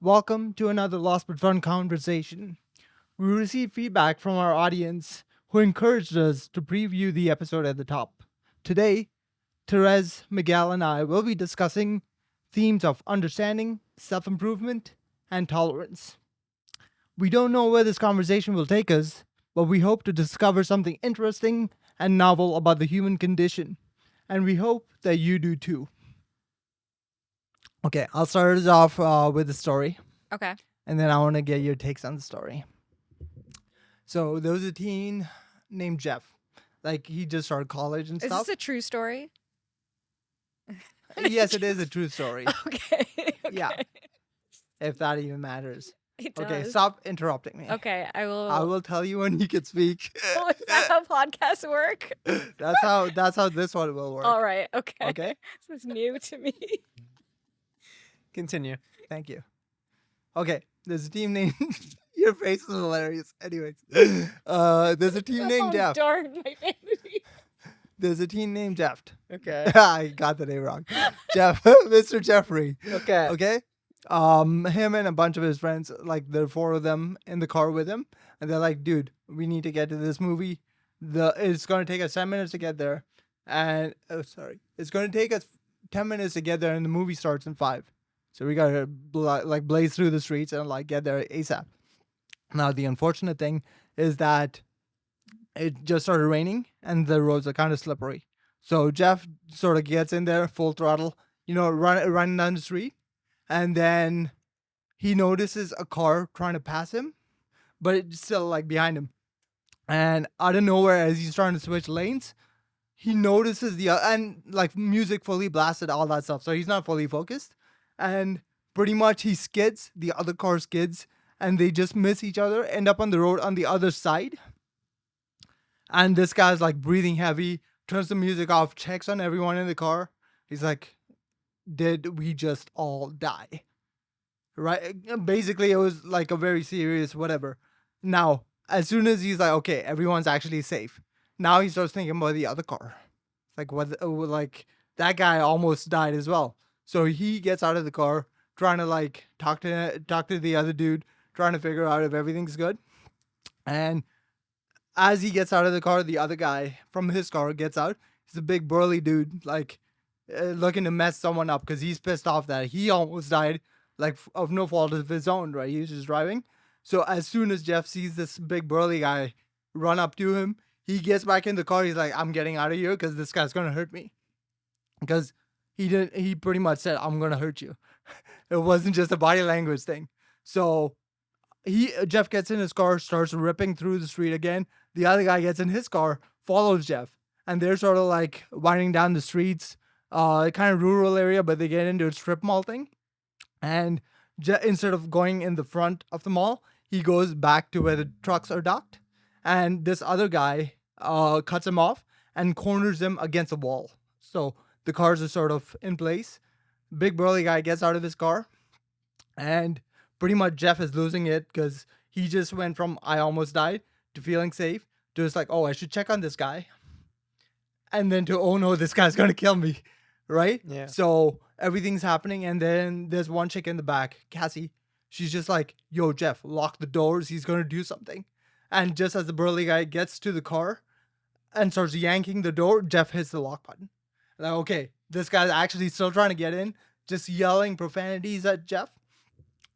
Welcome to another Lost but Fun conversation. We received feedback from our audience who encouraged us to preview the episode at the top. Today, Therese, Miguel, and I will be discussing themes of understanding, self improvement, and tolerance. We don't know where this conversation will take us, but we hope to discover something interesting and novel about the human condition. And we hope that you do too. Okay, I'll start us off with the story, Okay. and then I want to get your takes on the story. So there was a teen named Jeff. Like he just started college and Is stuff. this a true story? Yes, it is a true story. Okay. Yeah, if that even matters. It Okay, does. stop interrupting me. Okay, I will. I will tell you when you can speak. Is that how podcasts work? that's how this one will work. All right. Okay. Okay? This is new to me. Continue. Thank you. Okay, there's a team named. Your face is hilarious. Anyways, there's a team named Oh, Jeff. darn my vanity. There's a teen named Jeff. Okay. I got the name wrong. Jeff, Mr. Jeffrey. Okay. Okay. Him and a bunch of his friends, like there are four of them in the car with him, and they're like, "Dude, we need to get to this movie. It's going to take us 10 minutes to get there, and it's going to take us 10 minutes to get there, and the movie starts in 5. So we gotta blaze through the streets and like get there ASAP." Now the unfortunate thing is that it just started raining and the roads are kind of slippery. So Jeff sort of gets in there full throttle, running down the street, and then he notices a car trying to pass him, but it's still like behind him. And out of nowhere, as he's trying to switch lanes, he notices and like music fully blasted, all that stuff. So he's not fully focused, and pretty much he skids. The other car skids, and they just miss each other. End up on the road on the other side. And this guy's like breathing heavy, turns the music off, checks on everyone in the car. He's like, "Did we just all die?" Right? Basically, it was like a very serious whatever. Now, as soon as he's like, "Okay, everyone's actually safe," now he starts thinking about the other car. Like, like that guy almost died as well. So he gets out of the car, trying to like talk to the other dude, trying to figure out if everything's good. And as he gets out of the car, the other guy from his car gets out. He's a big burly dude, like looking to mess someone up because he's pissed off that he almost died, like of no fault of his own, right? He was just driving. So as soon as Jeff sees this big burly guy run up to him, he gets back in the car. He's like, "I'm getting out of here because this guy's gonna hurt me." Because he pretty much said, "I'm gonna hurt you." It wasn't just a body language thing. So Jeff gets in his car, starts ripping through the street again. The other guy gets in his car, follows Jeff, and they're sort of like winding down the streets, kind of rural area, but they get into a strip mall thing. And instead of going in the front of the mall, he goes back to where the trucks are docked. And this other guy cuts him off and corners him against a wall. So the cars are sort of in place. Big burly guy gets out of his car, and pretty much Jeff is losing it because he just went from "I almost died" to feeling safe to just like, "Oh, I should check on this guy," and then to, "Oh no, this guy's gonna kill me," right? Yeah. So everything's happening, and then there's one chick in the back, Cassie. She's just like, "Yo, Jeff, lock the doors. He's gonna do something." And just as the burly guy gets to the car and starts yanking the door, Jeff hits the lock button. Like, okay, this guy's actually still trying to get in, just yelling profanities at Jeff.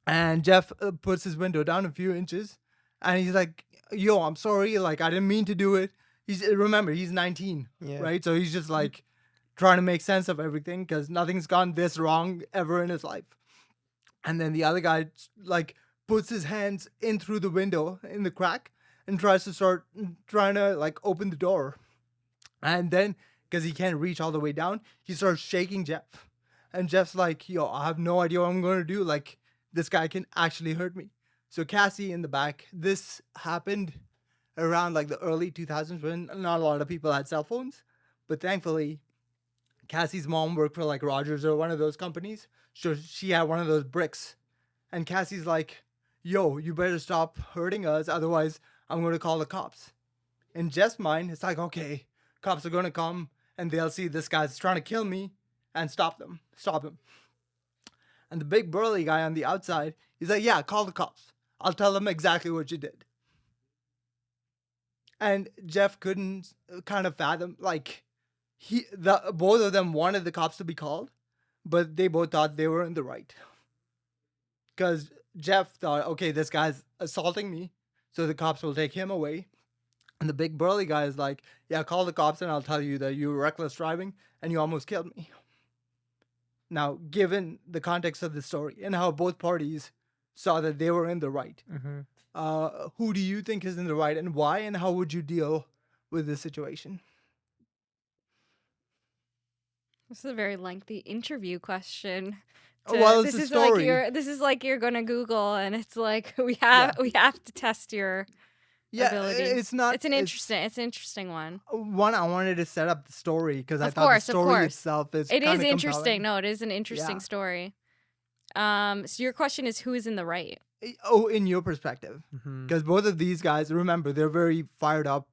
And Jeff puts his window down a few inches, and he's like, "Yo, I'm sorry. Like, I didn't mean to do it." Remember, he's 19, Yeah. right? So he's just like trying to make sense of everything because nothing's gone this wrong ever in his life. And then the other guy like puts his hands in through the window in the crack and tries to start trying to like open the door. And then, because he can't reach all the way down, he starts shaking Jeff. And Jeff's like, "Yo, I have no idea what I'm going to do. Like, this guy can actually hurt me." So Cassie in the back, this happened around like the early 2000s when not a lot of people had cell phones. But thankfully, Cassie's mom worked for like Rogers or one of those companies. So she had one of those bricks. And Cassie's like, "Yo, you better stop hurting us. Otherwise, I'm going to call the cops." In Jeff's mind, it's like, okay, cops are going to come and they'll see this guy's trying to kill me and stop him. And the big burly guy on the outside, he's like, yeah, call the cops. I'll tell them exactly what you did. And Jeff couldn't kind of fathom, like, both of them wanted the cops to be called, but they both thought they were in the right. Because Jeff thought, okay, this guy's assaulting me, so the cops will take him away. And the big burly guy is like, yeah, call the cops and I'll tell you that you were reckless driving and you almost killed me. Now, given the context of the story and how both parties saw that they were in the right, who do you think is in the right and why, and how would you deal with this situation? This is a very lengthy interview question. Well, it's this a is like story. you're gonna Google and it's like we have to test your ability. It's not. It's an interesting one. One, I wanted to set up the story because I thought the story itself is. It is kinda interesting. compelling. No, it is an interesting story. So your question is who is in the right? Oh, in your perspective, because both of these guys, remember, they're very fired up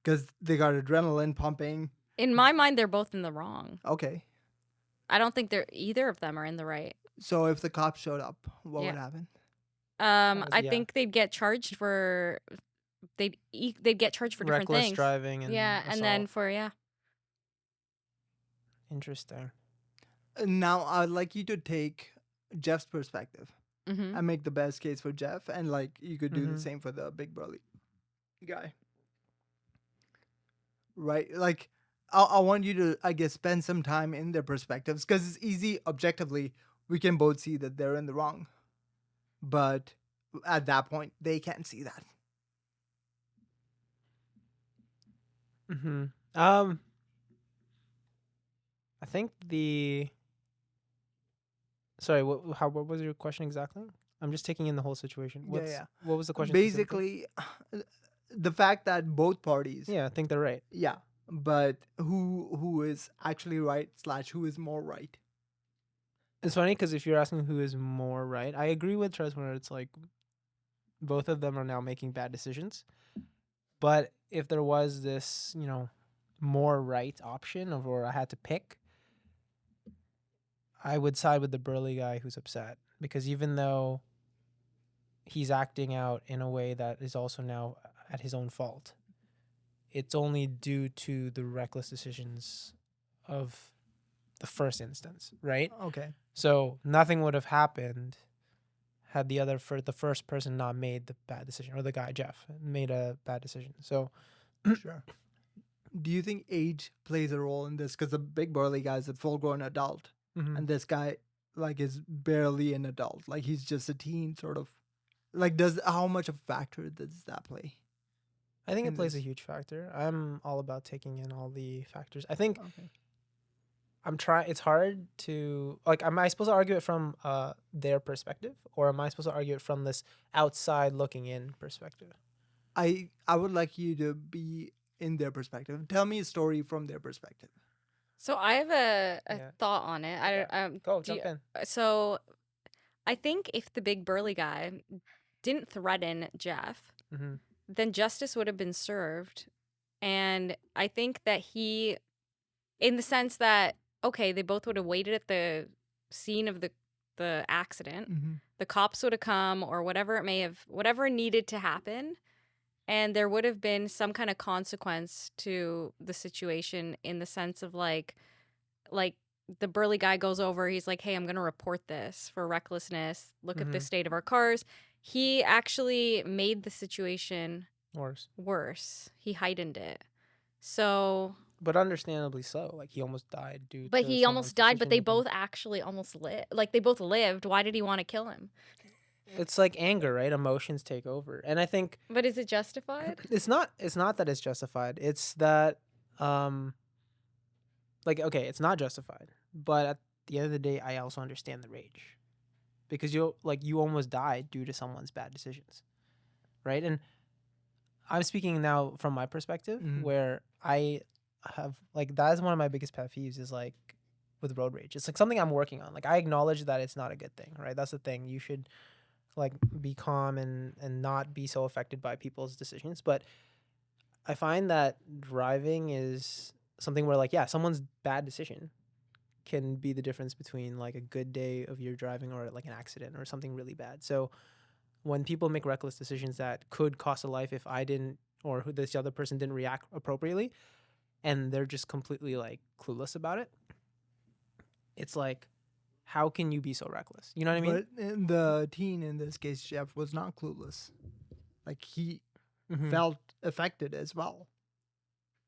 because they got adrenaline pumping. In my mind, they're both in the wrong. Okay. I don't think either of them are in the right. So if the cops showed up, what would happen? I think they'd get charged for they'd get charged for different reckless things. driving and and then for Interesting. Now I'd like you to take Jeff's perspective Mm-hmm. and make the best case for Jeff, and like you could do the same for the big burly guy. Right? Like I want you to, I guess, spend some time in their perspectives because it's easy objectively. We can both see that they're in the wrong, but at that point they can't see that. I think the. Sorry, what was your question exactly? I'm just taking in the whole situation. What was the question? Basically, the fact that both parties. Yeah, I think they're right. Yeah, but who is actually right / who is more right? It's funny because if you're asking who is more right, I agree with Trez when it's like both of them are now making bad decisions. But if there was this, more right option of where I had to pick, I would side with the burly guy who's upset because even though he's acting out in a way that is also now at his own fault, it's only due to the reckless decisions of the first instance, right? Okay. So nothing would have happened had the first person not made the bad decision, or the guy Jeff made a bad decision. So Sure. Do you think age plays a role in this? Because the big burly guy is a full-grown adult, and this guy like is barely an adult. Like he's just a teen, sort of. Like, how much of a factor does that play? I think it plays a huge factor. I'm all about taking in all the factors. I think it's hard to am I supposed to argue it from their perspective, or am I supposed to argue it from this outside looking in perspective? I would like you to be in their perspective. Tell me a story from their perspective. So I have a thought on it. Jump in. So I think if the big burly guy didn't threaten Jeff, then justice would have been served. And I think that he, in the sense that, okay, they both would have waited at the scene of the accident. The cops would have come or whatever whatever needed to happen. And there would have been some kind of consequence to the situation in the sense of like the burly guy goes over, he's like, hey, I'm going to report this for recklessness. Look at the state of our cars. He actually made the situation worse. He heightened it. So... But understandably so. Like, he almost died due But to he almost died, but they decision-making. both actually almost lived. Like, they both lived. Why did he want to kill him? It's like anger, right? Emotions take over. And I think... But is it justified? It's not that it's justified. It's that... okay, it's not justified. But at the end of the day, I also understand the rage. Because you almost died due to someone's bad decisions. Right? And I'm speaking now from my perspective, where I have... that is one of my biggest pet peeves is, with road rage. It's, something I'm working on. I acknowledge that it's not a good thing, right? That's the thing. You should... be calm and not be so affected by people's decisions. But I find that driving is something where, someone's bad decision can be the difference between like a good day of your driving or like an accident or something really bad. So when people make reckless decisions that could cost a life if I didn't or who this other person didn't react appropriately, and they're just completely like clueless about it, it's like, how can you be so reckless? You know what I mean? But in the teen in this case, Jeff was not clueless. Like he felt affected as well,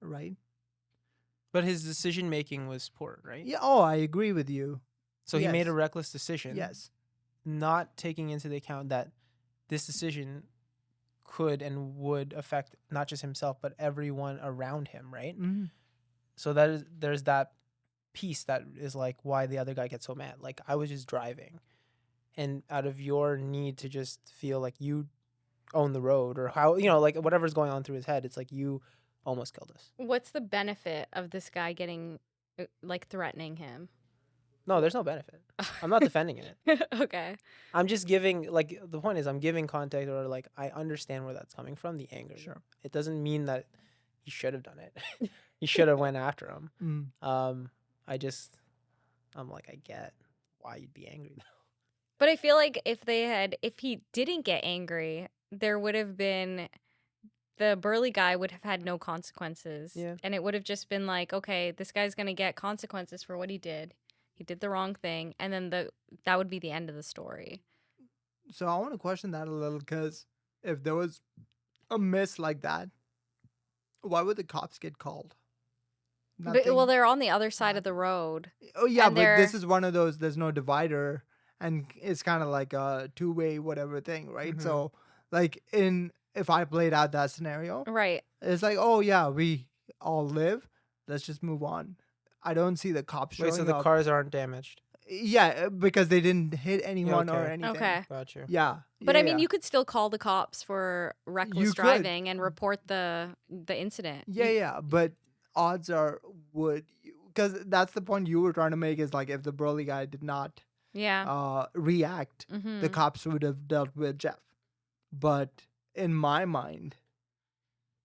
right? But his decision making was poor, right? Yeah. Oh, I agree with you. So he made a Yes. reckless decision, Yes. not taking into the account that this decision could and would affect not just himself but everyone around him, right? hmm So there's that piece that is like why the other guy gets so mad. Like I was just driving, and out of your need to just feel like you own the road or how like whatever's going on through his head, it's like you almost killed us. What's the benefit of this guy getting like threatening him? No, there's no benefit. I'm not defending it. Okay. I'm just giving, like, the point is I'm giving context, or like I understand where that's coming from, the anger. Sure. It doesn't mean that he should have done it. He should have went after him. Mm. I'm like, I get why you'd be angry though. But I feel like if he didn't get angry, there would have been the burly guy would have had no consequences. Yeah. And it would have just been like, okay, this guy's going to get consequences for what he did. He did the wrong thing. And then that would be the end of the story. So I want to question that a little, because if there was a miss like that, why would the cops get called? Well, they're on the other side of the road. Oh yeah, and but this is one of those. There's no divider, and it's kind of like a two-way whatever thing, right? Mhm. So, like if I played out that scenario, Right. it's like, oh yeah, we all live. Let's just move on. I don't see the cops showing Wait, so the up. cars aren't damaged? Yeah, because they didn't hit anyone or okay. anything. Okay. Got you. Yeah, But I yeah, mean, yeah. you could still call the cops for reckless You could. driving and report the incident. Yeah, but odds are because that's the point you were trying to make, is like if the burly guy did not Yeah. react, Mm-hmm. the cops would have dealt with Jeff. But in my mind,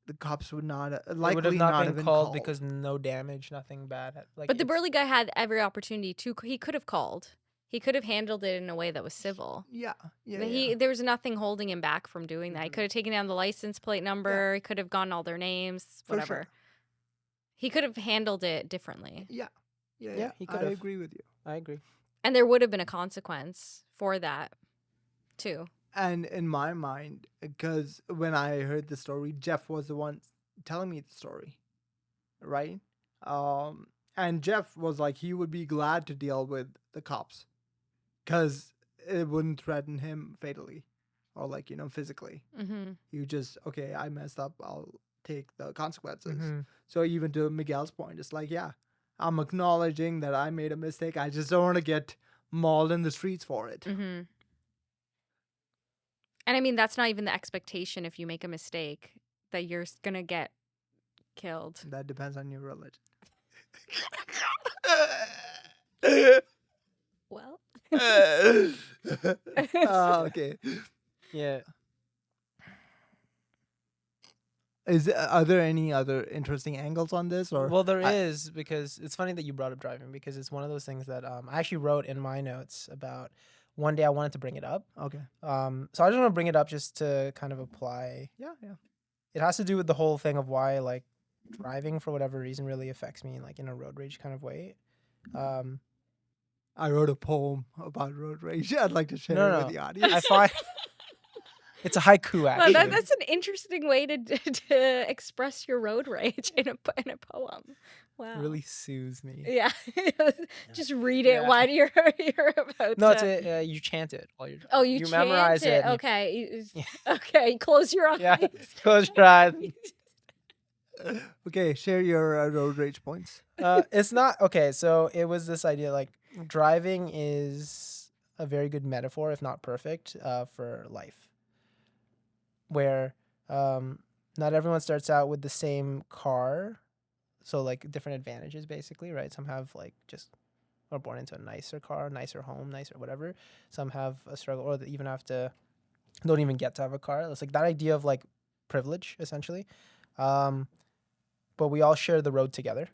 the cops would not It likely would have not not have been called because no damage, nothing bad. Like, But the it's- burly guy had every opportunity to. He could have called. He could have handled it in a way that was civil. Yeah, There was nothing holding him back from doing that. He Mhm. could have taken down the license plate number. He could have gotten all their names. For Whatever. sure. He could have handled it differently, Yeah, he could I have. agree with you. I agree. and there would have been a consequence for that, too. And in my mind, because when I heard the story, Jeff was the one telling me the story, right? And Jeff was like, he would be glad to deal with the cops, because it wouldn't threaten him fatally, or like physically. Mm-hmm. He would just, okay, I messed up, I'll take the consequences. Mhm. So even to Miguel's point, it's like, yeah, I'm acknowledging that I made a mistake. I just don't want to get mauled in the streets for it. Mm-hmm. And I mean, that's not even the expectation if you make a mistake, that you're going to get killed. That depends on your religion. Well. Okay. Yeah. Are there any other interesting angles on this, or Well, there is, because it's funny that you brought up driving, because it's one of those things that I actually wrote in my notes about. One day I wanted to bring it up. Okay. So I just want to bring it up just to kind of apply. Yeah. It has to do with the whole thing of why, like, driving for whatever reason really affects me, like in a road rage kind of way. I wrote a poem about road rage. I'd like to share No, it no. with the audience. I find it's a haiku, Well, actually. that's an interesting way to express your road rage in a poem. Wow. really soothes me. Yeah. Just read it Yeah. while you're about No, to... it's you chant it while you're driving. Oh, you chant memorize it. and you- Okay. Yeah. Okay, close your eyes. Yeah. Close your eyes. Okay, share your road rage points. It's not okay. So it was this idea, like, driving is a very good metaphor, if not perfect, for life. Where not everyone starts out with the same car, so like different advantages, basically, right? Some have like just are born into a nicer car, nicer home, nicer whatever. Some have a struggle, or they even don't even get to have a car. It's like that idea of like privilege, essentially. But we all share the road together.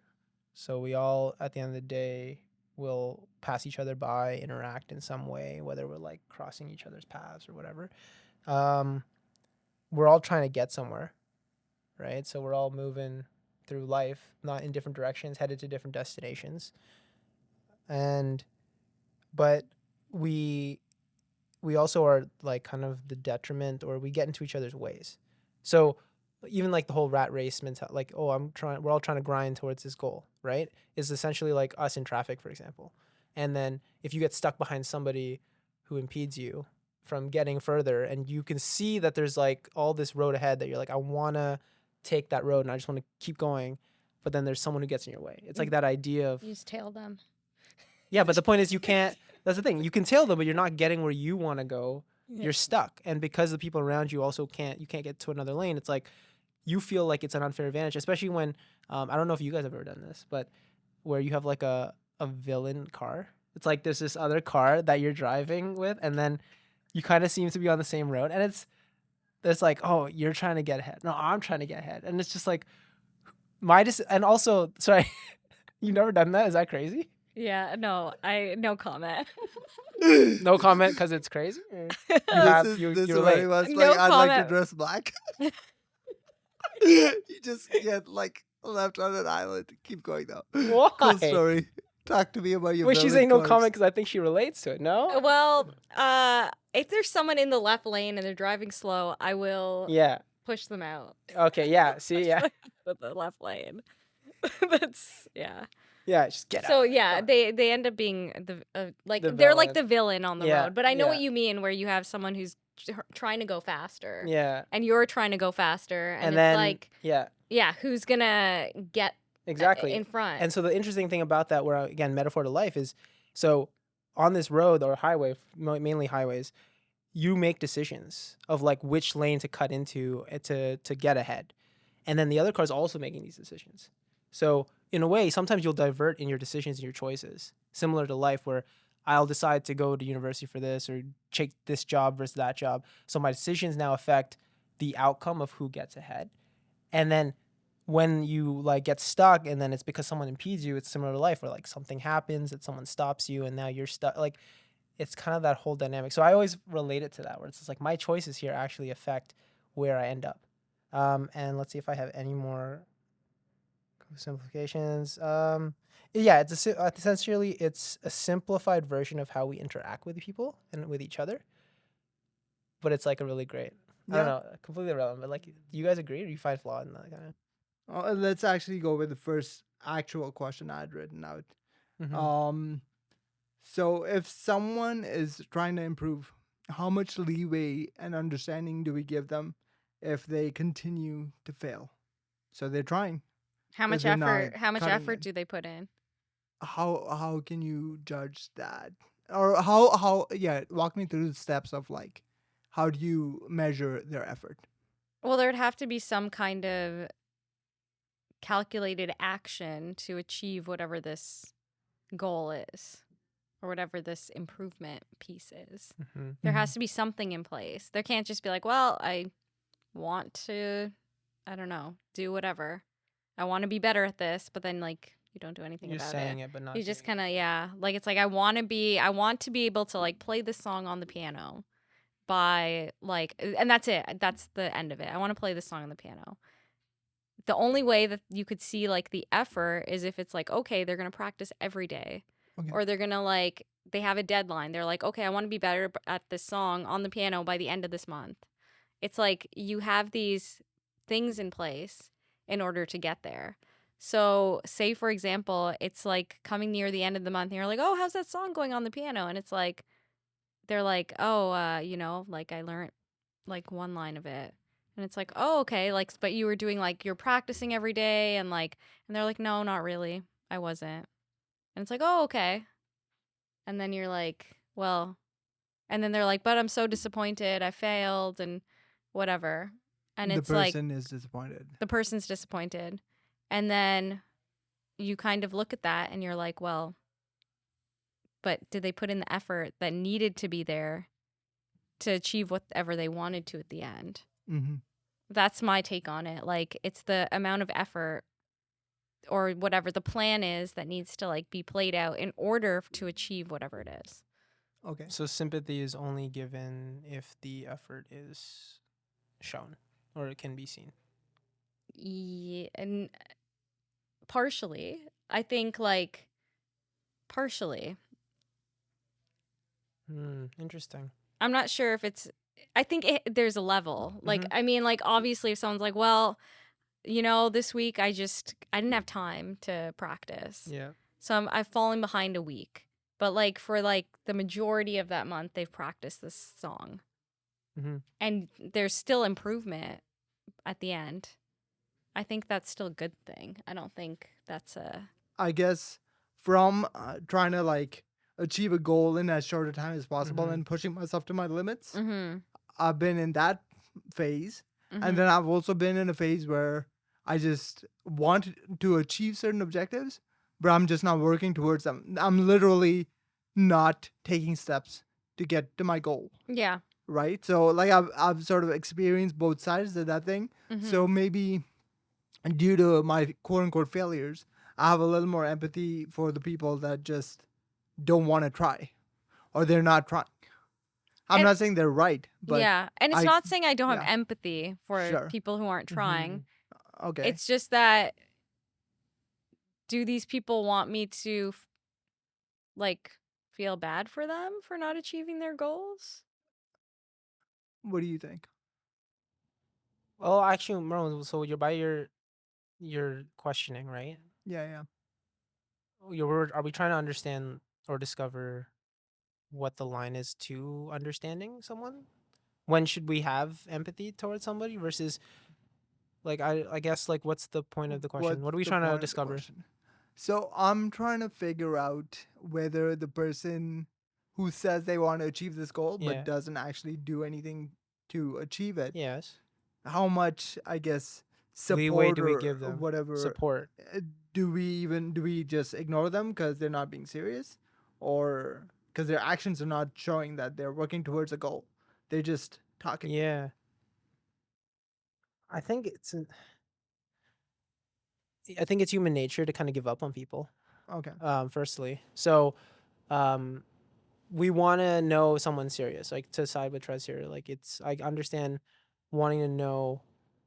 So we all, at the end of the day, will pass each other by, interact in some way, whether we're like crossing each other's paths or whatever. We're all trying to get somewhere, right? So we're all moving through life, not in different directions, headed to different destinations. But we also are like kind of the detriment, or we get into each other's ways. So even like the whole rat race mentality, like, oh, we're all trying to grind towards this goal, right? Is essentially like us in traffic, for example. And then if you get stuck behind somebody who impedes you from getting further, and you can see that there's like all this road ahead that you're like, I want to take that road and I just want to keep going. But then there's someone who gets in your way. It's like that idea of, You just tail them. yeah, but the point is you can't, that's the thing. You can tail them, but you're not getting where you want to go. Yeah. You're stuck. And because the people around you also can't get to another lane, it's like you feel like it's an unfair advantage, especially when, I don't know if you guys have ever done this, but where you have like a villain car. It's like there's this other car that you're driving with, and then you kind of seem to be on the same road. And it's like, oh, you're trying to get ahead. No, I'm trying to get ahead. And it's just like, and also, sorry, you never done that? Is that crazy? Yeah, no comment. No comment because it's crazy. You This is relate. very much No like I'd like to comment. dress black. You just get like left on an island. Keep going though. Why? Cool story. Talk to me about your. Wait, she's villain saying no cars. comment because I think she relates to it. No. Well, if there's someone in the left lane and they're driving slow, I will Yeah. push them out Okay. Yeah. See. Yeah. with the left lane. That's yeah. Yeah. Just get out. So yeah, Come on. they end up being like The they're like villain. the villain on the Yeah, road. But I know yeah. what you mean, where you have someone who's trying to go faster, Yeah. and you're trying to go faster, and And it's then like, yeah, who's gonna get exactly in front? And so the interesting thing about that, where again metaphor to life, is so on this road or highway, mainly highways, you make decisions of like which lane to cut into to get ahead, and then the other car's also making these decisions. So in a way, sometimes you'll divert in your decisions and your choices, similar to life, where I'll decide to go to university for this or take this job versus that job. So my decisions now affect the outcome of who gets ahead. And then when you like get stuck and then it's because someone impedes you, it's similar to life where like something happens that someone stops you and now you're stuck. Like it's kind of that whole dynamic. So I always relate it to that, where it's just like my choices here actually affect where I end up. And let's see if I have any more simplifications. Yeah, essentially it's a simplified version of how we interact with people and with each other. But it's like a really great, I don't know, completely irrelevant. But like, do you guys agree, or do you find flaw in that kind of? Let's actually go with the first actual question I had written out. Mm-hmm. So if someone is trying to improve, how much leeway and understanding do we give them if they continue to fail? So they're trying. How much they're not effort? How much cutting effort it. do they put in? How can you judge that? Or how walk me through the steps of like how do you measure their effort? Well, there'd have to be some kind of calculated action to achieve whatever this goal is, or whatever this improvement piece is. Mm-hmm. There has to be something in place. There can't just be like, well, I want to, I don't know, do whatever. I want to be better at this, but then like you don't do anything You're about saying it. it, but not. You just doing kind of like it's like I want to be able to like play this song on the piano by like, and that's it. That's the end of it. I want to play this song on the piano. The only way that you could see like the effort is if it's like, okay, they're going to practice every day. Okay. Or they're going to like, they have a deadline. They're like, okay, I want to be better at this song on the piano by the end of this month. It's like you have these things in place in order to get there. So, say for example, it's like coming near the end of the month and you're like, oh, how's that song going on the piano? And it's like, they're like, oh, like I learned like one line of it. And it's like, oh, okay. Like, but you were doing like, you're practicing every day. And like, and they're like, no, not really. I wasn't. And it's like, oh, okay. And then you're like, well, and then they're like, but I'm so disappointed. I failed and whatever. And it's like, the person is disappointed. The person's disappointed. And then you kind of look at that and you're like, well, but did they put in the effort that needed to be there to achieve whatever they wanted to at the end? Mm-hmm. That's my take on it. Like, it's the amount of effort or whatever the plan is that needs to like be played out in order to achieve whatever it is. Okay. So sympathy is only given if the effort is shown or it can be seen. Yeah, and partially, I think like partially. Interesting. I'm not sure if it's. I think there's a level. Like, Mhm. I mean, like obviously, if someone's like, well, you know, this week I didn't have time to practice, Yeah. so I've fallen behind a week. But like for like the majority of that month, they've practiced this song, and there's still improvement at the end. I think that's still a good thing. I don't think that's a. I guess from trying to like achieve a goal in as short a time as possible and pushing myself to my limits, Mm-hmm. I've been in that phase. Mm-hmm. And then I've also been in a phase where I just want to achieve certain objectives, but I'm just not working towards them. I'm literally not taking steps to get to my goal. Yeah. Right. So like I've sort of experienced both sides of that thing. Mm-hmm. So maybe due to my quote unquote failures, I have a little more empathy for the people that just don't want to try or they're not trying. I'm And- not saying they're right, but yeah, and it's I- not saying I don't have yeah. empathy for Sure. people who aren't trying. okay. It's just that, do these people want me to like feel bad for them for not achieving their goals? What do you think? Well, actually, Marlon, so you're by your questioning, right? Yeah, yeah. Are we trying to understand or discover what the line is to understanding someone? When should we have empathy towards somebody versus like I guess like what's the point of the question? What are we the trying to point of the discover? question? So I'm trying to figure out whether the person who says they want to achieve this goal Yeah. but doesn't actually do anything to achieve it, Yes. how much I guess Leeway support do we or give them? whatever Support. do we just ignore them because they're not being serious, or because their actions are not showing that they're working towards a goal? They're just talking. Yeah. I think I think it's human nature to kind of give up on people. Okay. Firstly. So we want to know someone's serious, like to side with Trez here. Like I understand wanting to know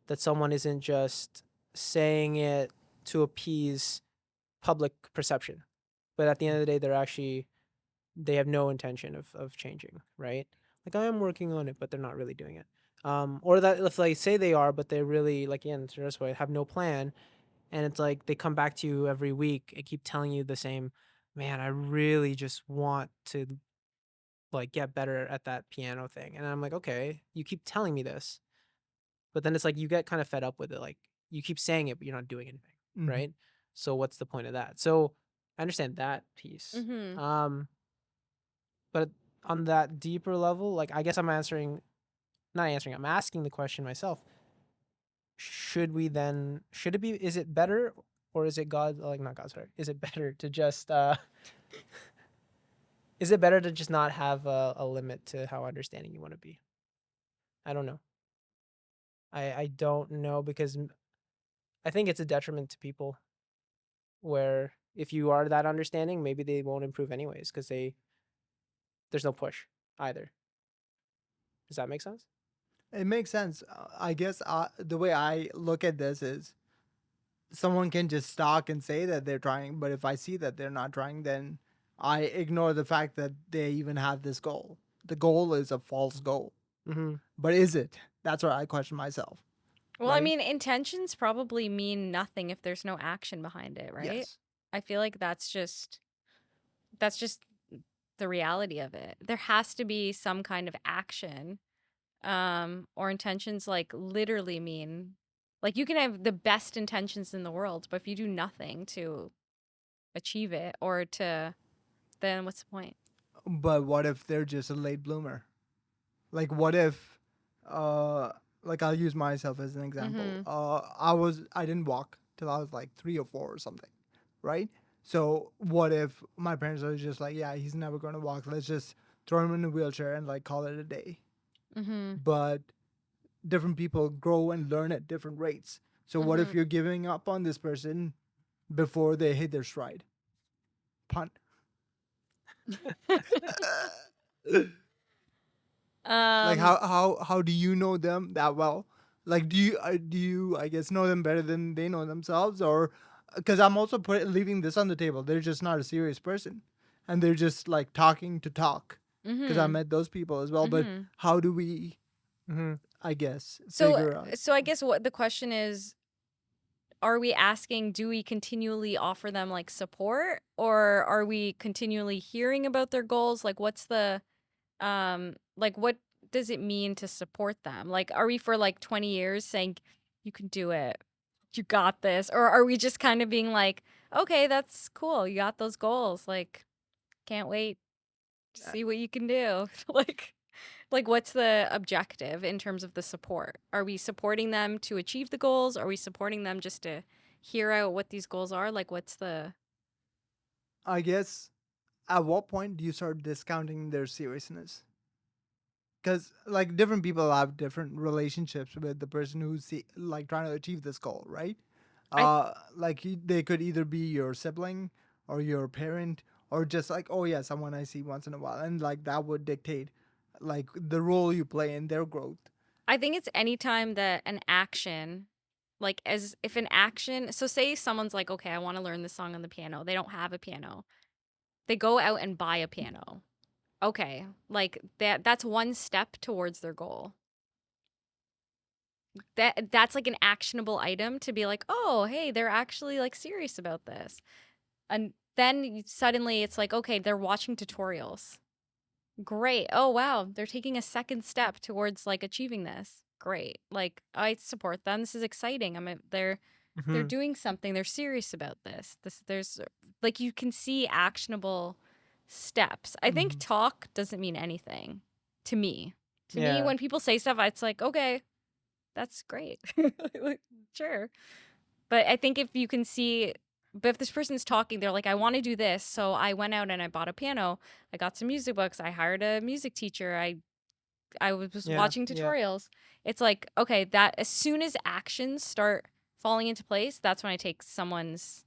that someone isn't just saying it to appease public perception, but at the end of the day, they have no intention of changing, right? Like I am working on it, but they're not really doing it. Or that if they say they are, but they really like in this way have no plan, and it's like they come back to you every week and keep telling you the same. Man, I really just want to like get better at that piano thing. And I'm like, okay, you keep telling me this. But then it's like you get kind of fed up with it. Like you keep saying it, but you're not doing anything. Mhm. Right. So what's the point of that? So I understand that piece. Mm-hmm. But on that deeper level, like I guess I'm I'm asking the question myself. Should it be, is it better or is it God, like not God, sorry. Is it better to just, is it better to just not have a limit to how understanding you want to be? I don't know. I don't know because I think it's a detriment to people where if you are that understanding, maybe they won't improve anyways because there's no push either. Does that make sense? It makes sense. I guess the way I look at this is someone can just talk and say that they're trying, but if I see that they're not trying, then I ignore the fact that they even have this goal. The goal is a false goal. Mm-hmm. But is it? That's what I question myself. Well, I Right? mean, intentions probably mean nothing if there's no action behind it, right? Yes. I feel like that's just the reality of it. There has to be some kind of action. Or intentions like literally mean like you can have the best intentions in the world, but if you do nothing to achieve it or to, then what's the point? But what if they're just a late bloomer? Like what if like I'll use myself as an example. I didn't walk till I was like 3 or 4 or something, right? So what if my parents are just like, yeah, he's never going to walk. Let's just throw him in a wheelchair and like call it a day. Mm-hmm. But different people grow and learn at different rates. So what if Mhm. you're giving up on this person before they hit their stride. Pun. Like Um, how do you know them that well? Like do you I guess know them better than they know themselves, or because I'm also leaving this on the table. They're just not a serious person, and they're just like talking to talk. Because I mhm, met those people as well. But mhm. how do we, Mhm. I guess, So, figure out? so I guess what the question is, are we asking, do we continually offer them like support, or are we continually hearing about their goals? Like what's the like what does it mean to support them? Like are we for like 20 years saying you can do it, you got this, or are we just kind of being like, okay, that's cool, you got those goals, like can't wait to see what you can do. Like what's the objective in terms of the support? Are we supporting them to achieve the goals? Are we supporting them just to hear out what these goals are? Like what's the I guess at what point do you start discounting their seriousness? Because like different people have different relationships with the person who's like trying to achieve this goal, right? I Like they could either be your sibling or your parent or just like, oh yeah, someone I see once in a while, and like that would dictate like the role you play in their growth. I think it's anytime that an action, like as if an action, so say someone's like, okay, I want to learn this song on the piano. They don't have a piano. They go out and buy a piano. Okay, like that's one step towards their goal. That's like an actionable item to be like, "Oh, hey, they're actually like serious about this." And then suddenly it's like, "Okay, they're watching tutorials." Great. Oh, wow. They're taking a second step towards like achieving this. Great. Like I support them. This is exciting. They're Mhm. doing something. They're serious about this. There's like you can see actionable steps. I think Mm-hmm. talk doesn't mean anything to me. To me, Yeah. when people say stuff, it's like, okay, that's great. Like, sure. But I think if you can see, but if this person's talking, they're like, I want to do this. So I went out and I bought a piano. I got some music books. I hired a music teacher. I was Yeah. watching Yeah. tutorials. It's like, okay, that as soon as actions start falling into place, that's when I take someone's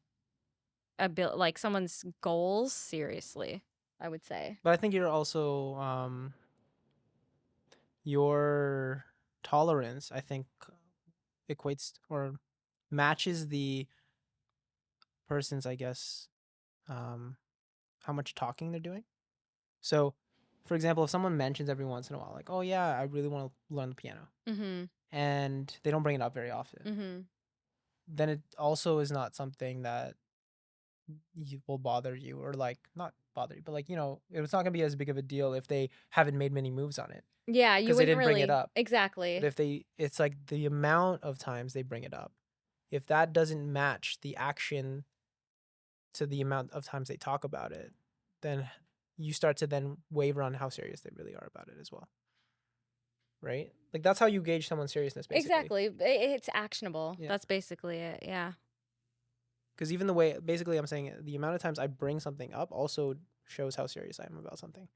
like someone's goals seriously, I would say. But I think you're also your tolerance, I think, equates or matches the person's, I guess, um, how much talking they're doing. So, for example, if someone mentions every once in a while, like, "Oh yeah, I really want to learn the piano," Mhm. and they don't bring it up very often, Mhm. then it also is not something that will bother you, or like not bother you, but like it's not gonna be as big of a deal if they haven't made many moves on it Yeah, you because they wouldn't didn't bring it really up. But exactly. if it's like the amount of times they bring it up. If that doesn't match the action to the amount of times they talk about it, then you start to then waver on how serious they really are about it as well. Right? Like that's how you gauge someone's seriousness, basically. Exactly. It's actionable. Yeah. That's basically it. Yeah. Because even the way, basically, I'm saying the amount of times I bring something up also shows how serious I am about something.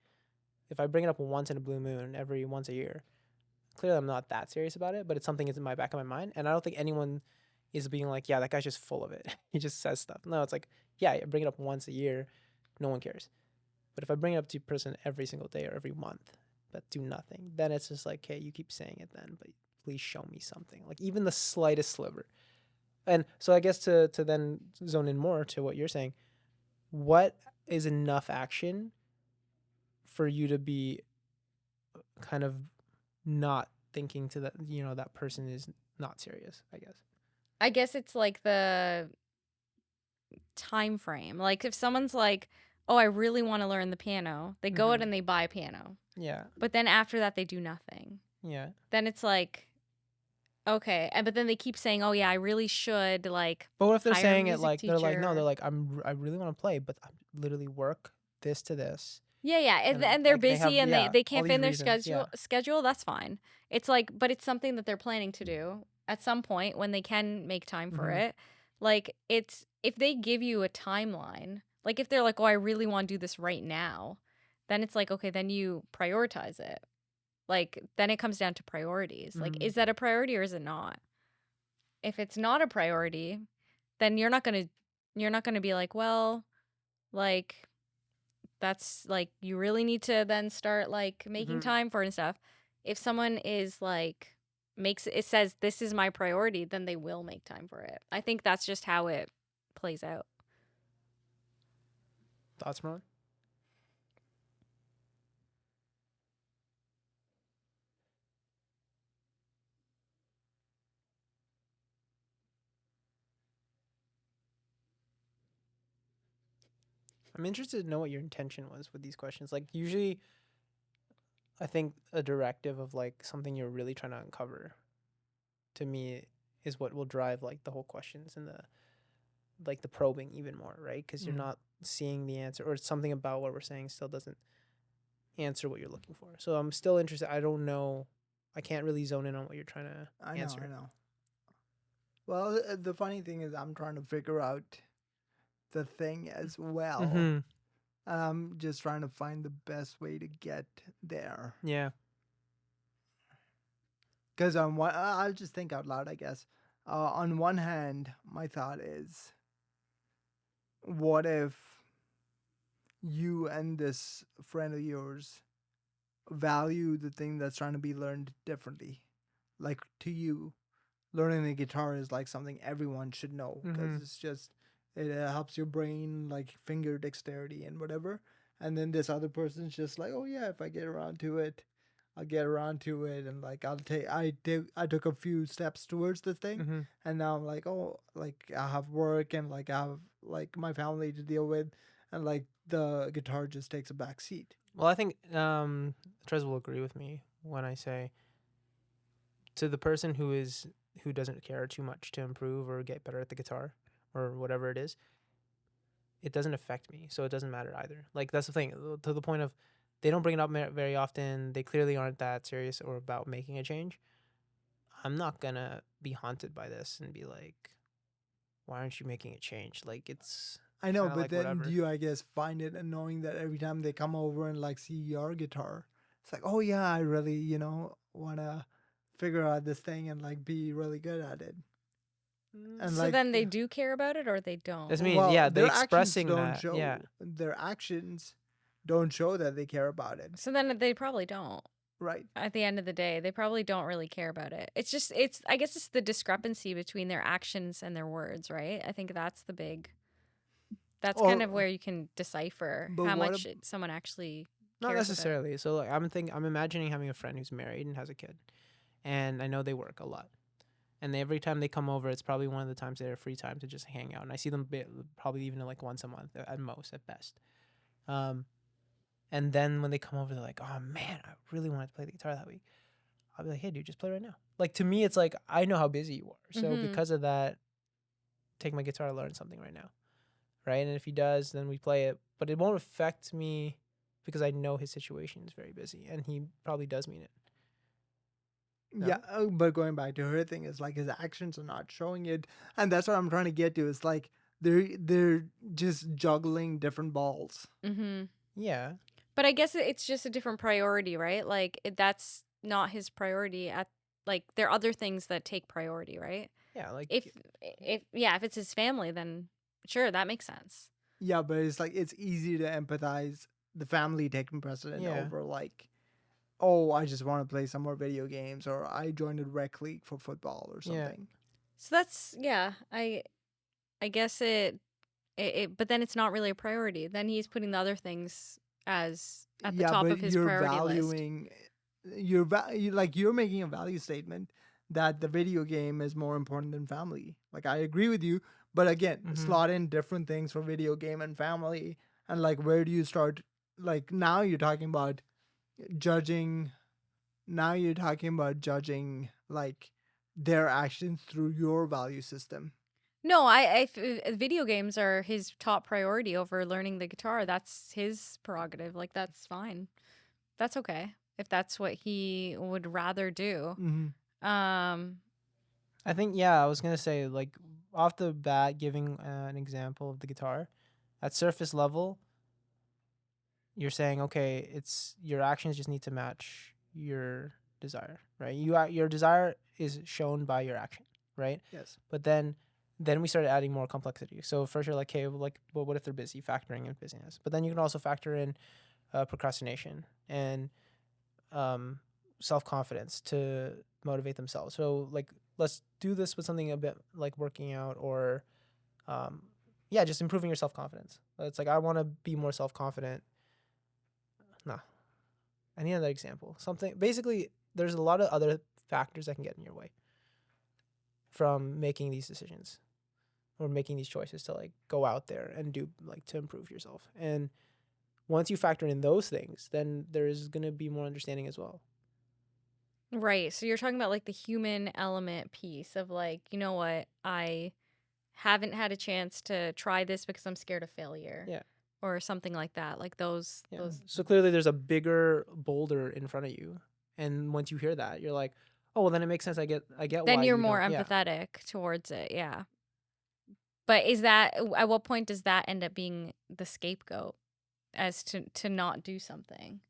If I bring it up once in a blue moon, every once a year, clearly I'm not that serious about it, but it's something that's in my back of my mind. And I don't think anyone is being like, yeah, that guy's just full of it. He just says stuff. No, it's like, yeah, I bring it up once a year, no one cares. But if I bring it up to a person every single day or every month, but do nothing, then it's just like, okay, you keep saying it then, but please show me something. Like even the slightest sliver. And so I guess to then zone in more to what you're saying, what is enough action for you to be kind of not thinking to that that person is not serious, I guess. I guess it's like the time frame. Like if someone's like, "Oh, I really want to learn the piano." They go out Mm-hmm. and they buy a piano. Yeah. But then after that they do nothing. Yeah. Then it's like, okay, and but then they keep saying, "Oh yeah, I really should like But what if they're hire a saying it music like they're like, no, they're teacher." like, I really want to play, but I literally work this to this, Yeah, yeah, and and they're like they busy have, and yeah, they all can't fit these in their reasons. Yeah. schedule. That's fine. It's like, but it's something that they're planning to do at some point when they can make time for Mm-hmm. it. Like it's if they give you a timeline, like if they're like, "Oh, I really want to do this right now," then it's like, okay, then you prioritize it. Like then it comes down to priorities. Like, Mm-hmm. is that a priority or is it not? If it's not a priority, then you're not going to You're not going to be like, well, like that's like you really need to then start like making time for it and stuff. If someone is like makes it says this is my priority, then they will make time for it. I think that's just how it plays out. Thoughts, Ron? I'm interested to know what your intention was with these questions. Like usually I think a directive of like something you're really trying to uncover to me is what will drive like the whole questions and the probing even more, right? Because you're not seeing the answer, or something about what we're saying still doesn't answer what you're looking for. So I'm still interested. I don't know. I can't really zone in on what you're trying to answer. I know. Well, the funny thing is, I'm trying to figure out the thing as well. Mm-hmm. I'm just trying to find the best way to get there. Yeah. Because on one, I'll just think out loud, I guess. On one hand, my thought is, what if you and this friend of yours value the thing that's trying to be learned differently? Like to you, learning the guitar is like something everyone should know because it's just it helps your brain, like finger dexterity and whatever. And then this other person's just like, oh yeah, if I get around to it, I'll get around to it, and like I took a few steps towards the thing, and now I'm like, oh, like I have work and like I have like my family to deal with, and like the guitar just takes a back seat. Well, I think Trez will agree with me when I say to the person who doesn't care too much to improve or get better at the guitar or whatever it is, it doesn't affect me, so it doesn't matter either. Like that's the thing, to the point of they don't bring it up very often. They clearly aren't that serious or about making a change. I'm not gonna be haunted by this and be like, why aren't you making a change? Like it's I know, kinda but like then whatever. do you, I guess, find it annoying that every time they come over and like see your guitar, it's like, oh yeah, I really, want to figure out this thing and like be really good at it. And So like, then they do care about it or they don't. That's mean, well, yeah, they their actions expressing don't that, yeah. show. Their actions don't show that they care about it, So then they probably don't. right? At the end of the day, they probably don't really care about it. It's just I guess it's the discrepancy between their actions and their words, right? I think that's that's kind of Or, where you can decipher but how what? much someone actually Not cares about it. necessarily. So like I'm imagining having a friend who's married and has a kid, and I know they work a lot. And every time they come over, it's probably one of the times they have free time to just hang out. And I see them probably even like once a month at most, at best. And then when they come over, they're like, "Oh man, I really wanted to play the guitar that week." I'll be like, "Hey, dude, just play right now." Like to me, it's like I know how busy you are, so because of that, take my guitar, learn something right now, right? And if he does, then we play it. But it won't affect me because I know his situation is very busy, and he probably does mean it. No? Yeah, but going back to her thing is like his actions are not showing it, and that's what I'm trying to get to. It's like they're just juggling different balls. Mm-hmm. Yeah. But I guess it's just a different priority, right? Like that's not his priority. At like there are other things that take priority, right? Yeah, like If it's his family, then sure, that makes sense. Yeah, but it's like it's easy to empathize the family taking precedent Yeah. over like, oh, I just want to play some more video games, or I joined a rec league for football or Yeah. something. So that's I guess it but then it's not really a priority. Then he's putting the other things as at the Yeah, top but of his you're priority list. valuing, you're making a value statement that the video game is more important than family. Like I agree with you, but again, slot in different things for video game and family, and like where do you start? Like now you're talking about judging. Now you're talking about judging like their actions through your value system. No, video games are his top priority over learning the guitar. That's his prerogative. Like that's fine. That's okay if that's what he would rather do. I think I was gonna say like off the bat, giving an example of the guitar, at surface level, you're saying okay, it's your actions just need to match your desire, right? Your desire is shown by your action, right? Yes. But then then we started adding more complexity. So first you're like, hey, like, well, what if they're busy? Factoring in busyness. But then you can also factor in procrastination and self-confidence to motivate themselves. So like, let's do this with something a bit like working out or just improving your self-confidence. It's like, I want to be more self-confident. Nah, I need another example. Something, basically, there's a lot of other factors that can get in your way from making these decisions or making these choices to like go out there and do like to improve yourself. And once you factor in those things, then there's going to be more understanding as well. Right. So you're talking about like the human element piece of like, you know what, I haven't had a chance to try this because I'm scared of failure. Yeah. Or something like that. Like those. So clearly there's a bigger boulder in front of you. And once you hear that, you're like, oh, well, then it makes sense. I get Then why you're you more don't- empathetic towards it. Yeah. But is that, at what point does that end up being the scapegoat as to not do something?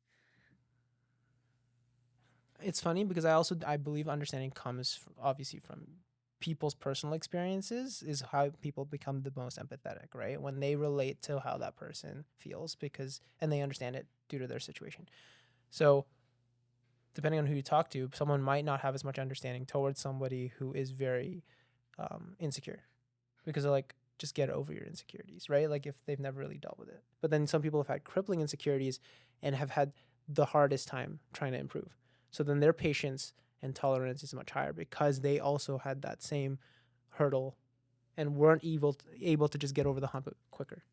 It's funny because I believe understanding comes obviously from people's personal experiences is how people become the most empathetic, right? When they relate to how that person feels and they understand it due to their situation. So depending on who you talk to, someone might not have as much understanding towards somebody who is very insecure because they're like, just get over your insecurities, right? Like if they've never really dealt with it. But then some people have had crippling insecurities and have had the hardest time trying to improve. So then their patience and tolerance is much higher because they also had that same hurdle and weren't able to just get over the hump quicker.